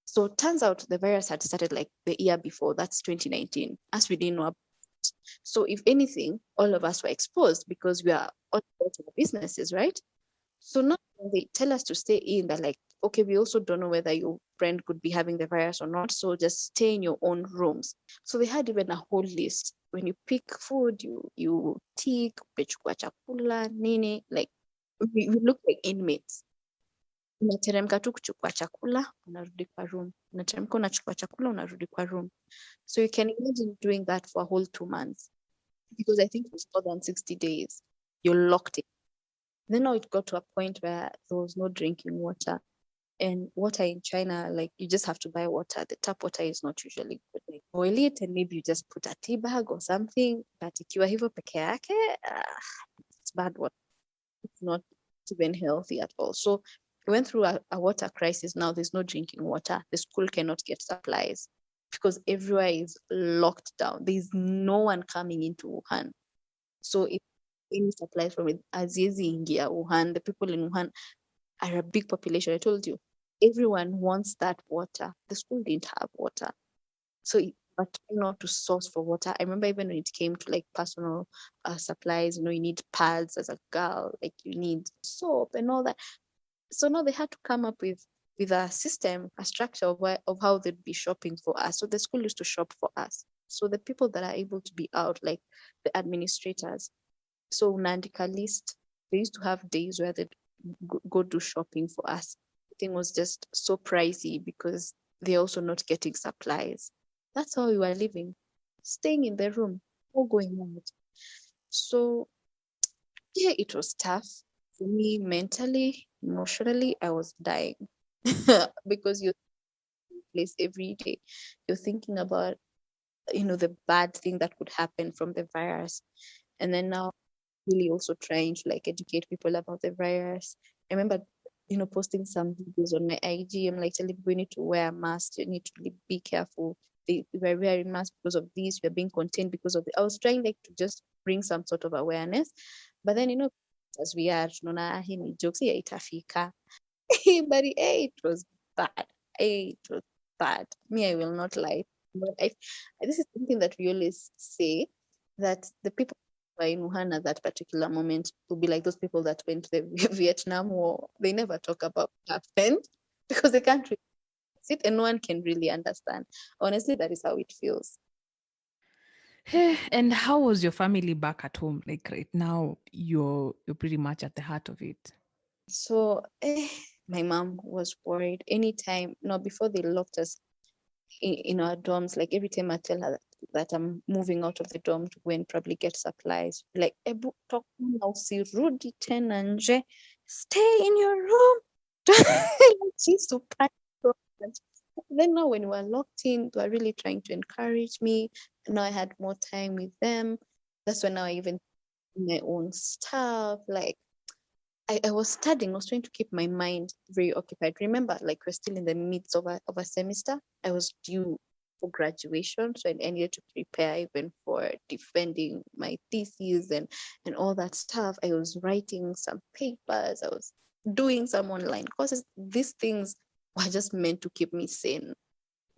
so it turns out the virus had started like the year before. That's 2019, as we didn't know about it. So if anything, all of us were exposed because we are all about our businesses, right? So now when they tell us to stay in, they're like, okay, we also don't know whether your friend could be having the virus or not. So just stay in your own rooms. So they had even a whole list. When you pick food, you tick, umechukua chakula, nini, like we look like inmates. Unateremka tu kuchukua chakula, unarudi kwa room. Unateremka unachukua chakula, unarudi kwa room. So you can imagine doing that for a whole 2 months. Because I think it was more than 60 days. You're locked in. Then now it got to a point where there was no drinking water. And water in China, like you just have to buy water. The tap water is not usually good. Like boil it and maybe you just put a tea bag or something. But ikiwa hivyo peke yake, it's bad water. It's not even healthy at all. So we went through a water crisis. Now there's no drinking water. The school cannot get supplies because everywhere is locked down. There's no one coming into Wuhan. So if any supplies from it, Azizi India, Wuhan, the people in Wuhan are a big population. I told you, everyone wants that water. The school didn't have water. So but not to source for water. I remember even when it came to like personal supplies, you need pads as a girl, like you need soap and all that. So now they had to come up with a system, a structure of how they'd be shopping for us. So the school used to shop for us. So the people that are able to be out, like the administrators, so unaandika list. They used to have days where they'd go do shopping for us. The thing was just so pricey because they're also not getting supplies. That's how we were living, staying in the room, or going out. So yeah, it was tough for me mentally, emotionally. I was dying because you're in place every day. You're thinking about the bad thing that could happen from the virus, and then now really also trying to like educate people about the virus. I remember, posting some videos on my IG. I'm like telling people you need to wear a mask, you need to be careful. We're wearing masks because of this, we're being contained because of I was trying like to just bring some sort of awareness. But then as we are, tunaona hii ni jokes, hii haitafika. But it was bad. It was bad. Me, I will not lie. But this is something that we always say, that the people who are in Wuhan at that particular moment will be like those people that went to the Vietnam War. They never talk about what happened because they can't really see it and no one can really understand. Honestly, that is how it feels. And how was your family back at home? Like right now, you're pretty much at the heart of it. So my mom was worried anytime, no, before they locked us in our dorms, like every time I tell her that I'm moving out of the dorm to go and probably get supplies, like, Ebu, talk now, usirudi tena nje, stay in your room. She used to panic so much. Then now when we were locked in, they were really trying to encourage me. Now I had more time with them. That's when now I even do my own stuff. Like I was studying, I was trying to keep my mind very occupied. Remember, like we're still in the midst of a semester. I was due for graduation, so I needed to prepare even for defending my thesis and all that stuff. I was writing some papers, I was doing some online courses. These things were just meant to keep me sane.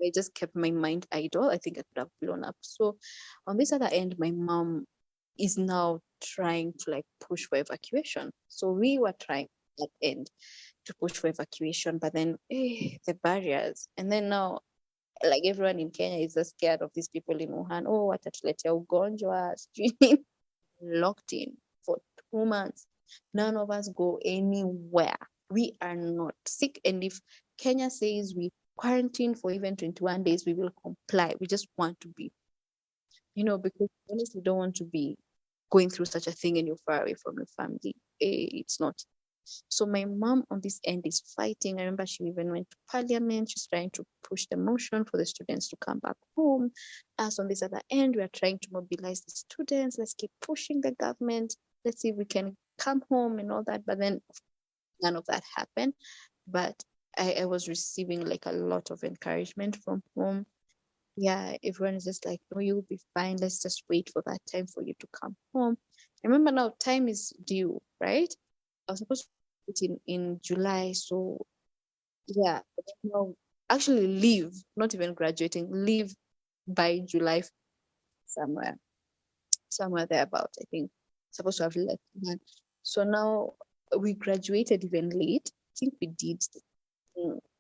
I just kept my mind idle. I think I could have blown up. So on this other end, my mom is now trying to like push for evacuation. So we were trying at end to push for evacuation, but then the barriers. And then now like everyone in Kenya is just scared of these people in Wuhan. Oh, watatuletea ugonjwa, sijui locked in for 2 months. None of us go anywhere. We are not sick. And if Kenya says we quarantine for even 21 days, we will comply. We just want to be, because honestly, don't want to be going through such a thing and you're far away from your family. It's not. So my mom on this end is fighting. I remember she even went to parliament. She's trying to push the motion for the students to come back home. Us on this other end, we are trying to mobilize the students. Let's keep pushing the government. Let's see if we can come home and all that. But then none of that happened. But I was receiving like a lot of encouragement from home. Yeah, everyone is just like, no, you'll be fine. Let's just wait for that time for you to come home. I remember now time is due, right? I was supposed to put in July. So yeah, but then now actually leave, not even graduating, leave by July somewhere thereabout. I think supposed to have left. So now we graduated even late. I think we did.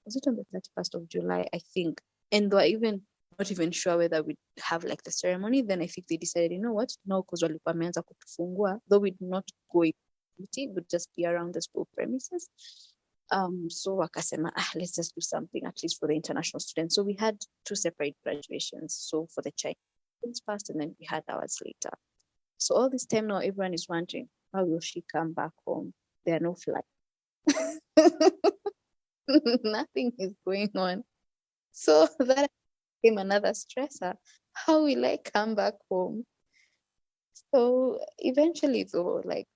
Was it on the 31st of July? I think. And they were even not even sure whether we'd have like the ceremony. Then I think they decided, you know what? Now because walikuwa wameanza kutufungua, though we'd not go it would just be around the school premises. So wakasema, let's just do something at least for the international students. So we had two separate graduations. So for the Chinese first, and then we had ours later. So all this time now, everyone is wondering, how will she come back home? There are no flights. Nothing is going on. So that became another stressor. How will I come back home? So eventually, though, like,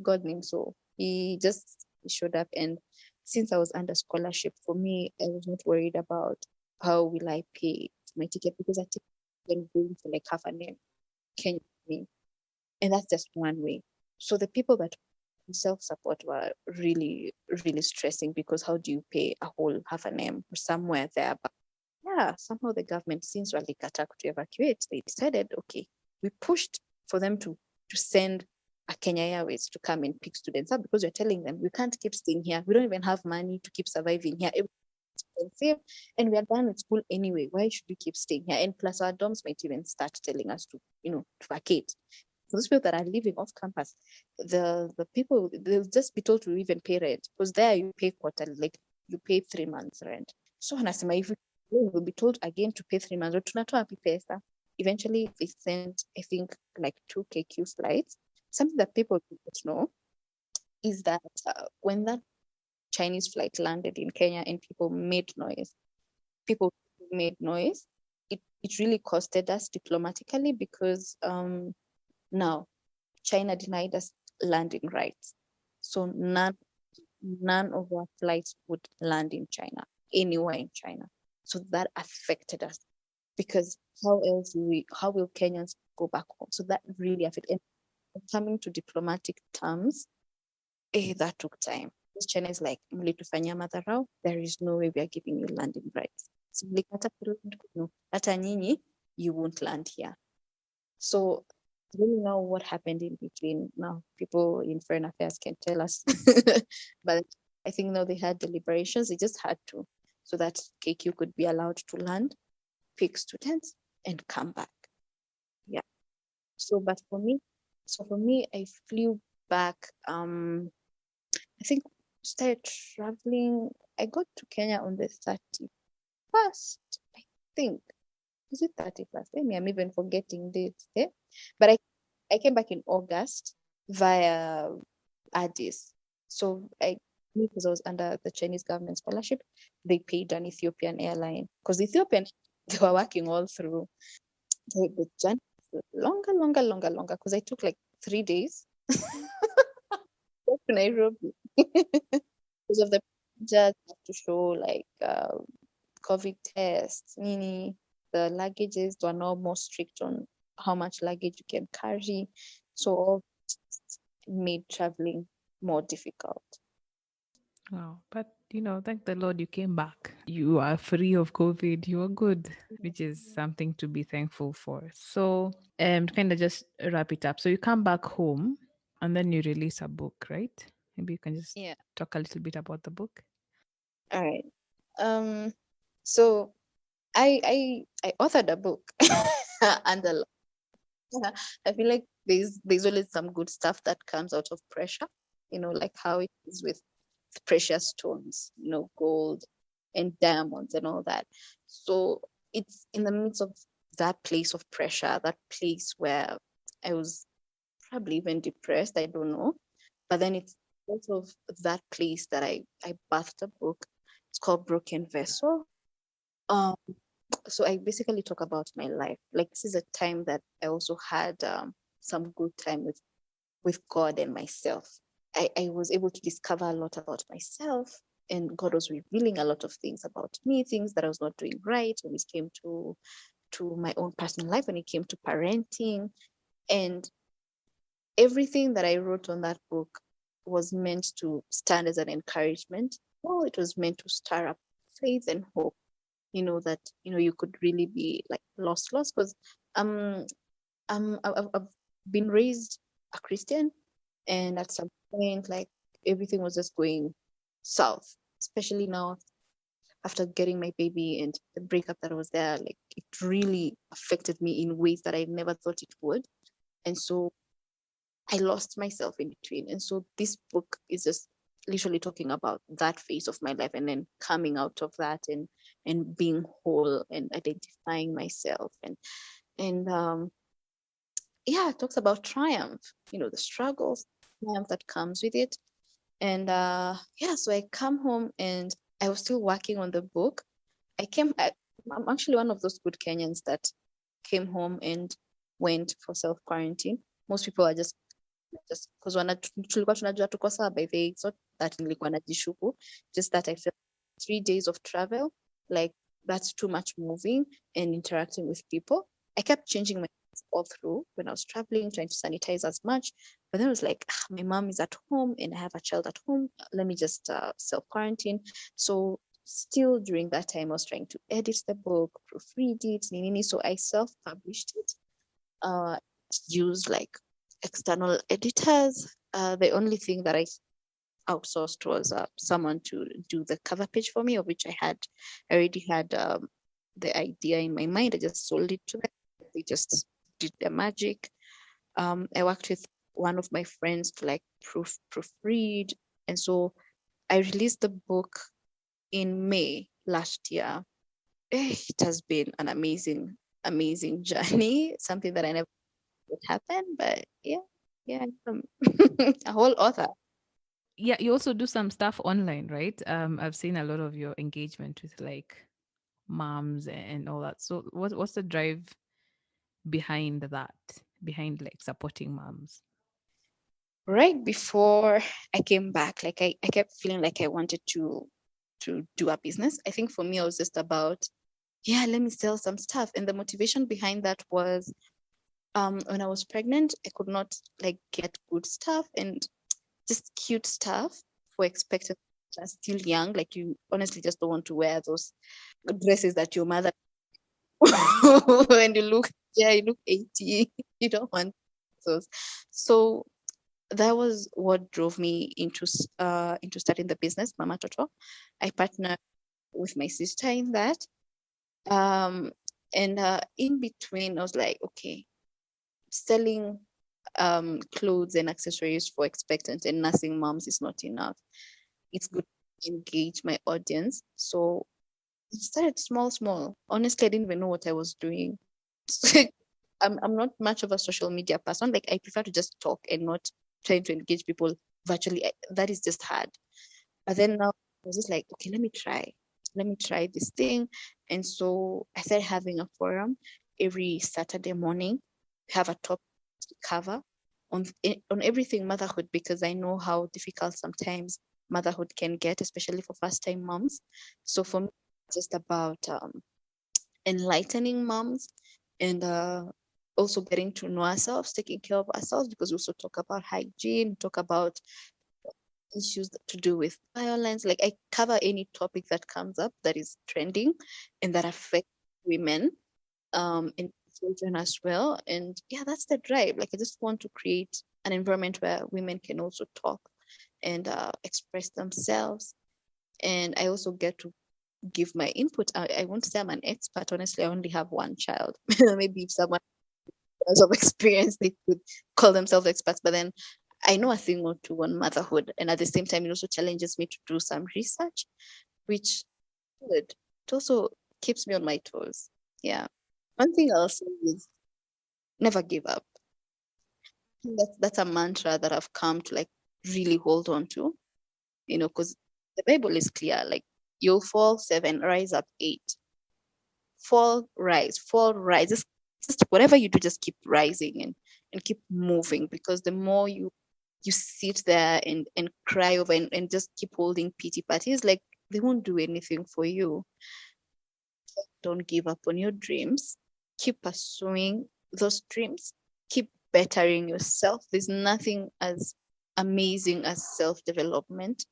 God named so. He just showed up. And since I was under scholarship, for me, I was not worried about how will I pay my ticket because I been going for like half an hour. Can you pay? And that's just one way. So the people that self-support were really, really stressing because how do you pay a whole half an M or somewhere there? But yeah, somehow the government, since Walikata to evacuate, they decided, okay, we pushed for them to send a Kenya Airways to come and pick students up because we're telling them we can't keep staying here. We don't even have money to keep surviving here. It's expensive and we are done with school anyway. Why should we keep staying here? And plus our dorms might even start telling us to vacate. For those people that are living off campus, the people they'll just be told to even pay rent because there you pay quarterly, like you pay 3 months rent. So anasema if we will be told again to pay 3 months, tunatoa wapi pesa? Eventually they sent, I think, like 2 KQ flights. Something that people don't know is that when that Chinese flight landed in Kenya and people made noise, it really costed us diplomatically because now China denied us landing rights. So none of our flights would land in China, anywhere in China. So that affected us because how will Kenyans go back home? So that really affected. And coming to diplomatic terms, that took time. Because China is like, mlitufanyia madharau, there is no way we are giving you landing rights. So mlikata hata nyinyi, you won't land here. So I don't know what happened in between. Now people in foreign affairs can tell us. But I think now they had deliberations. They just had to, so that KQ could be allowed to land, pick students, and come back. But for me, I flew back. I think started traveling. I got to Kenya on the 31st. I think. Is it 31st? Maybe I'm even forgetting dates there. But I came back in August via Addis. So because I was under the Chinese government scholarship, they paid an Ethiopian airline. Because Ethiopian, they were working all through the journey. Longer. Because I took like 3 days to Nairobi. Because of the just have to show like COVID tests, nini. The luggages were now more strict on how much luggage you can carry. So all made traveling more difficult. Wow. But, thank the Lord you came back. You are free of COVID. You are good, which is something to be thankful for. So, to kind of just wrap it up. So, you come back home and then you release a book, right? Maybe you can just Yeah. talk a little bit about the book. All right. So I authored a book and I feel like there's always some good stuff that comes out of pressure, like how it is with precious stones, gold and diamonds and all that. So it's in the midst of that place of pressure, that place where I was probably even depressed, I don't know. But then it's out of that place that I birthed a book. It's called Broken Vessel. Um, so I basically talk about my life. Like this is a time that I also had some good time with God and myself. I was able to discover a lot about myself, and God was revealing a lot of things about me, things that I was not doing right when it came to my own personal life, when it came to parenting, and everything that I wrote on that book was meant to stand as an encouragement. Oh, it was meant to stir up faith and hope, that you could really be like lost because um I've been raised a Christian, and at some point like everything was just going south, especially now after getting my baby and the breakup that was there. Like it really affected me in ways that I never thought it would, and so I lost myself in between. And so this book is just literally talking about that phase of my life and then coming out of that and being whole and identifying myself and yeah, it talks about triumph, the struggles, triumph that comes with it. And yeah, so I come home and I was still working on the book. I'm actually one of those good Kenyans that came home and went for self quarantine. Most people are just because tulikuwa tunajua tuko sawa by the way. It's not that nilikuwa najishuku, just that I felt 3 days of travel, like that's too much moving and interacting with people. I kept changing my all through when I was traveling, trying to sanitize as much. But then I was like, my mom is at home and I have a child at home. Let me just self quarantine. So still during that time, I was trying to edit the book, proofread it, so I self published it. Use like external editors. The only thing that I outsourced was someone to do the cover page for me, of which I already had the idea in my mind. I just sold it to them. They just did the magic. I worked with one of my friends to like proofread, and so I released the book in May last year. It has been an amazing journey, something that I never would happen, but yeah, a whole author. Yeah, you also do some stuff online, right? I've seen a lot of your engagement with like moms and all that. So what's the drive behind that? Behind like supporting moms? Right before I came back, like I kept feeling like I wanted to do a business. I think for me, it was just about, yeah, let me sell some stuff. And the motivation behind that was when I was pregnant, I could not like get good stuff and just cute stuff for expected still young. Like you honestly just don't want to wear those dresses that your mother when you look 80. You don't want those. So that was what drove me into starting the business, Mama Toto. I partnered with my sister in that. And in between, I was like, okay, selling clothes and accessories for expectant and nursing moms is not enough. It's good to engage my audience. So I started small. Honestly, I didn't even know what I was doing. I'm not much of a social media person. Like, I prefer to just talk and not trying to engage people virtually. That is just hard. But then now I was just like, okay, let me try. Let me try this thing. And so I started having a forum every Saturday morning, have a topic to cover on everything motherhood, because I know how difficult sometimes motherhood can get, especially for first time moms. So for me, it's just about enlightening moms and also getting to know ourselves, taking care of ourselves, because we also talk about hygiene, talk about issues to do with violence. Like, I cover any topic that comes up that is trending and that affects women and children as well. And yeah, that's the drive. Like, I just want to create an environment where women can also talk and express themselves. And I also get to give my input. I won't say I'm an expert. Honestly, I only have one child. Maybe if someone has of experience, they could call themselves experts. But then I know a thing or two on motherhood. And at the same time, it also challenges me to do some research, which good. It also keeps me on my toes. Yeah. One thing I'll say is never give up. That's a mantra that I've come to like really hold on to, because the Bible is clear. Like, you'll fall 7, rise up 8. Fall, rise. Just whatever you do, just keep rising and keep moving, because the more you sit there and cry over and just keep holding pity parties, like, they won't do anything for you. Don't give up on your dreams. Keep pursuing those dreams. Keep bettering yourself. There's nothing as amazing as self-development.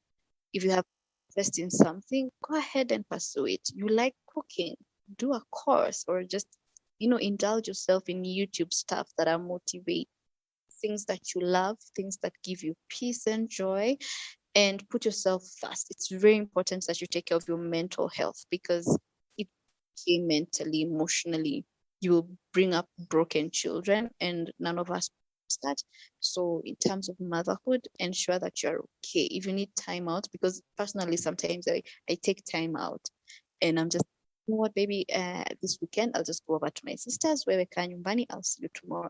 If you have interest in something, go ahead and pursue it. You like cooking, do a course, or just, indulge yourself in YouTube stuff that are motivate, things that you love, things that give you peace and joy, and put yourself first. It's very important that you take care of your mental health, because if you care mentally, emotionally, you will bring up broken children, and none of us wants that. So in terms of motherhood, ensure that you're okay. If you need time out, because personally sometimes I take time out and I'm just, you know what, baby, this weekend I'll just go over to my sister's where we can nyumbani, I'll see you tomorrow.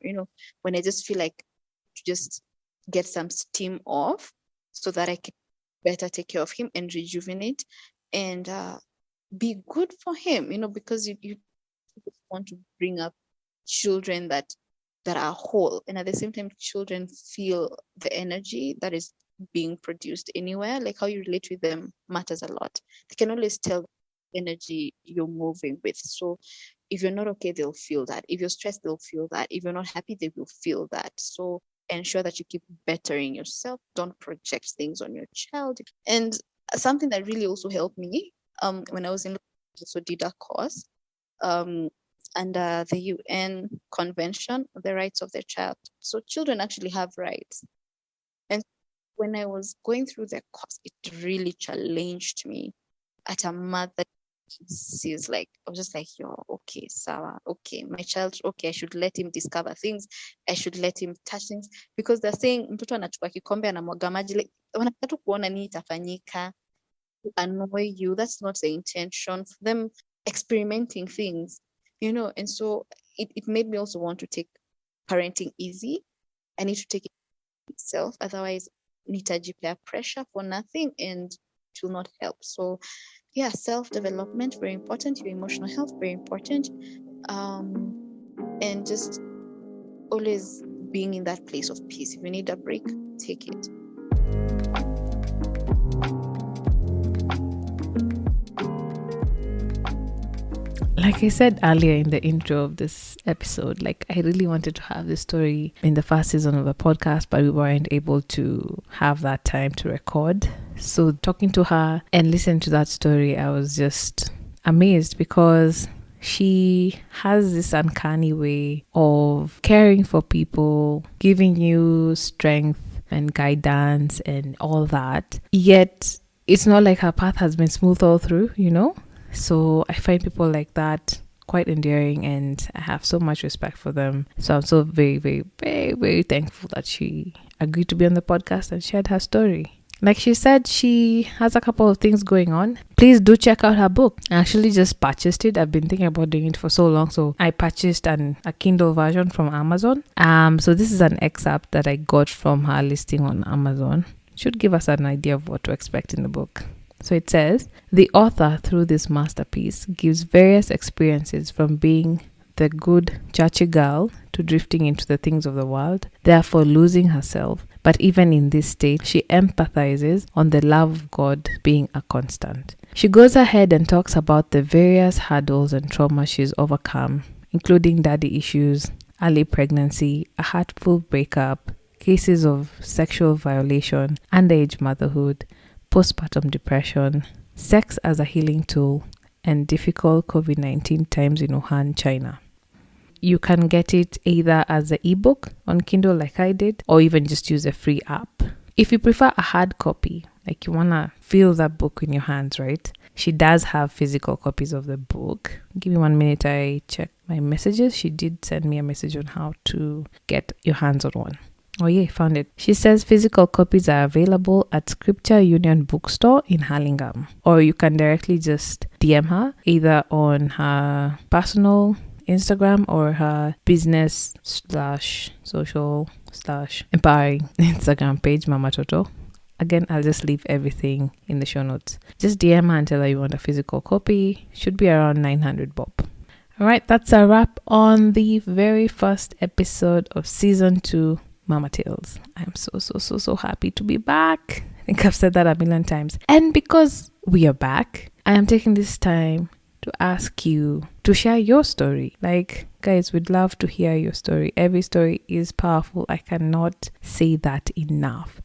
When I just feel like to just get some steam off so that I can better take care of him and rejuvenate and be good for him, because you want to bring up children that are whole, and at the same time children feel the energy that is being produced anywhere. Like, how you relate with them matters a lot. They can always tell the energy you're moving with. So if you're not okay, they'll feel that. If you're stressed, they'll feel that. If you're not happy, they will feel that. So ensure that you keep bettering yourself. Don't project things on your child. And something that really also helped me when I was in, also did a course under the UN Convention on the Rights of the Child. So children actually have rights. And when I was going through the course, it really challenged me at a mother sees, like, I was just like, yo, okay, Sarah, okay, my child, okay, I should let him discover things, I should let him touch things, because they're saying mtoto anachukua kikombe anamwaga maji, like, wanataka tu kuona nini itafanyika, to annoy you. That's not the intention for them experimenting things, and so it made me also want to take parenting easy. I need to take it itself, otherwise nitajipea pressure for nothing and it will not help. So yeah, self-development, very important. Your emotional health, very important. And just always being in that place of peace. If you need a break, take it. Like I said earlier in the intro of this episode, like, I really wanted to have this story in the first season of the podcast, but we weren't able to have that time to record. So talking to her and listening to that story, I was just amazed, because she has this uncanny way of caring for people, giving you strength and guidance and all that. Yet it's not like her path has been smooth all through, So I find people like that quite endearing, and I have so much respect for them. So I'm so very, very, very, very thankful that she agreed to be on the podcast and shared her story. Like she said, she has a couple of things going on. Please do check out her book. I actually just purchased it. I've been thinking about doing it for so long. So I purchased a Kindle version from Amazon. So this is an excerpt that I got from her listing on Amazon. It should give us an idea of what to expect in the book. So it says, the author through this masterpiece gives various experiences from being the good churchy girl to drifting into the things of the world, therefore losing herself. But even in this state, she empathizes on the love of God being a constant. She goes ahead and talks about the various hurdles and trauma she's overcome, including daddy issues, early pregnancy, a hurtful breakup, cases of sexual violation, underage motherhood, postpartum depression, sex as a healing tool, and difficult COVID-19 times in Wuhan, China. You can get it either as an ebook on Kindle like I did, or even just use a free app. If you prefer a hard copy, like you want to feel that book in your hands, right? She does have physical copies of the book. Give me 1 minute, I check my messages. She did send me a message on how to get your hands on one. Oh yeah, found it. She says physical copies are available at Scripture Union Bookstore in Hurlingham. Or you can directly just DM her, either on her personal Instagram or her business/social/empowering Instagram page, Mama Toto. Again, I'll just leave everything in the show notes. Just DM her and tell her you want a physical copy. Should be around 900 bob. Alright, that's a wrap on the very first episode of season 2 Mama Tales. I'm so happy to be back. I think I've said that a million times. And because we are back, I am taking this time to ask you to share your story. Like, guys, we'd love to hear your story. Every story is powerful. I cannot say that enough.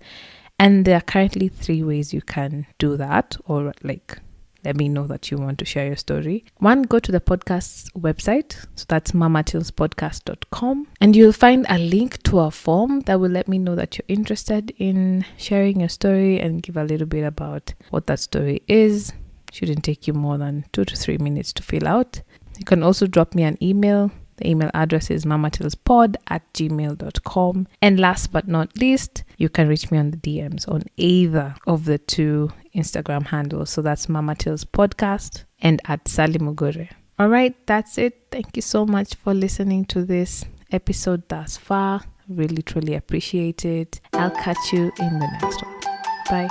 And there are currently 3 ways you can do that, or like let me know that you want to share your story. 1, go to the podcast's website. So that's mamatalespodcast.com. And you'll find a link to a form that will let me know that you're interested in sharing your story and give a little bit about what that story is. Shouldn't take you more than 2 to 3 minutes to fill out. You can also drop me an email. The email address is mamatalespod@gmail.com. And last but not least, you can reach me on the DMs on either of the 2 Instagram handles. So that's mamatalespodcast and @salimugure. All right, that's it. Thank you so much for listening to this episode thus far. Really, truly appreciate it. I'll catch you in the next one. Bye.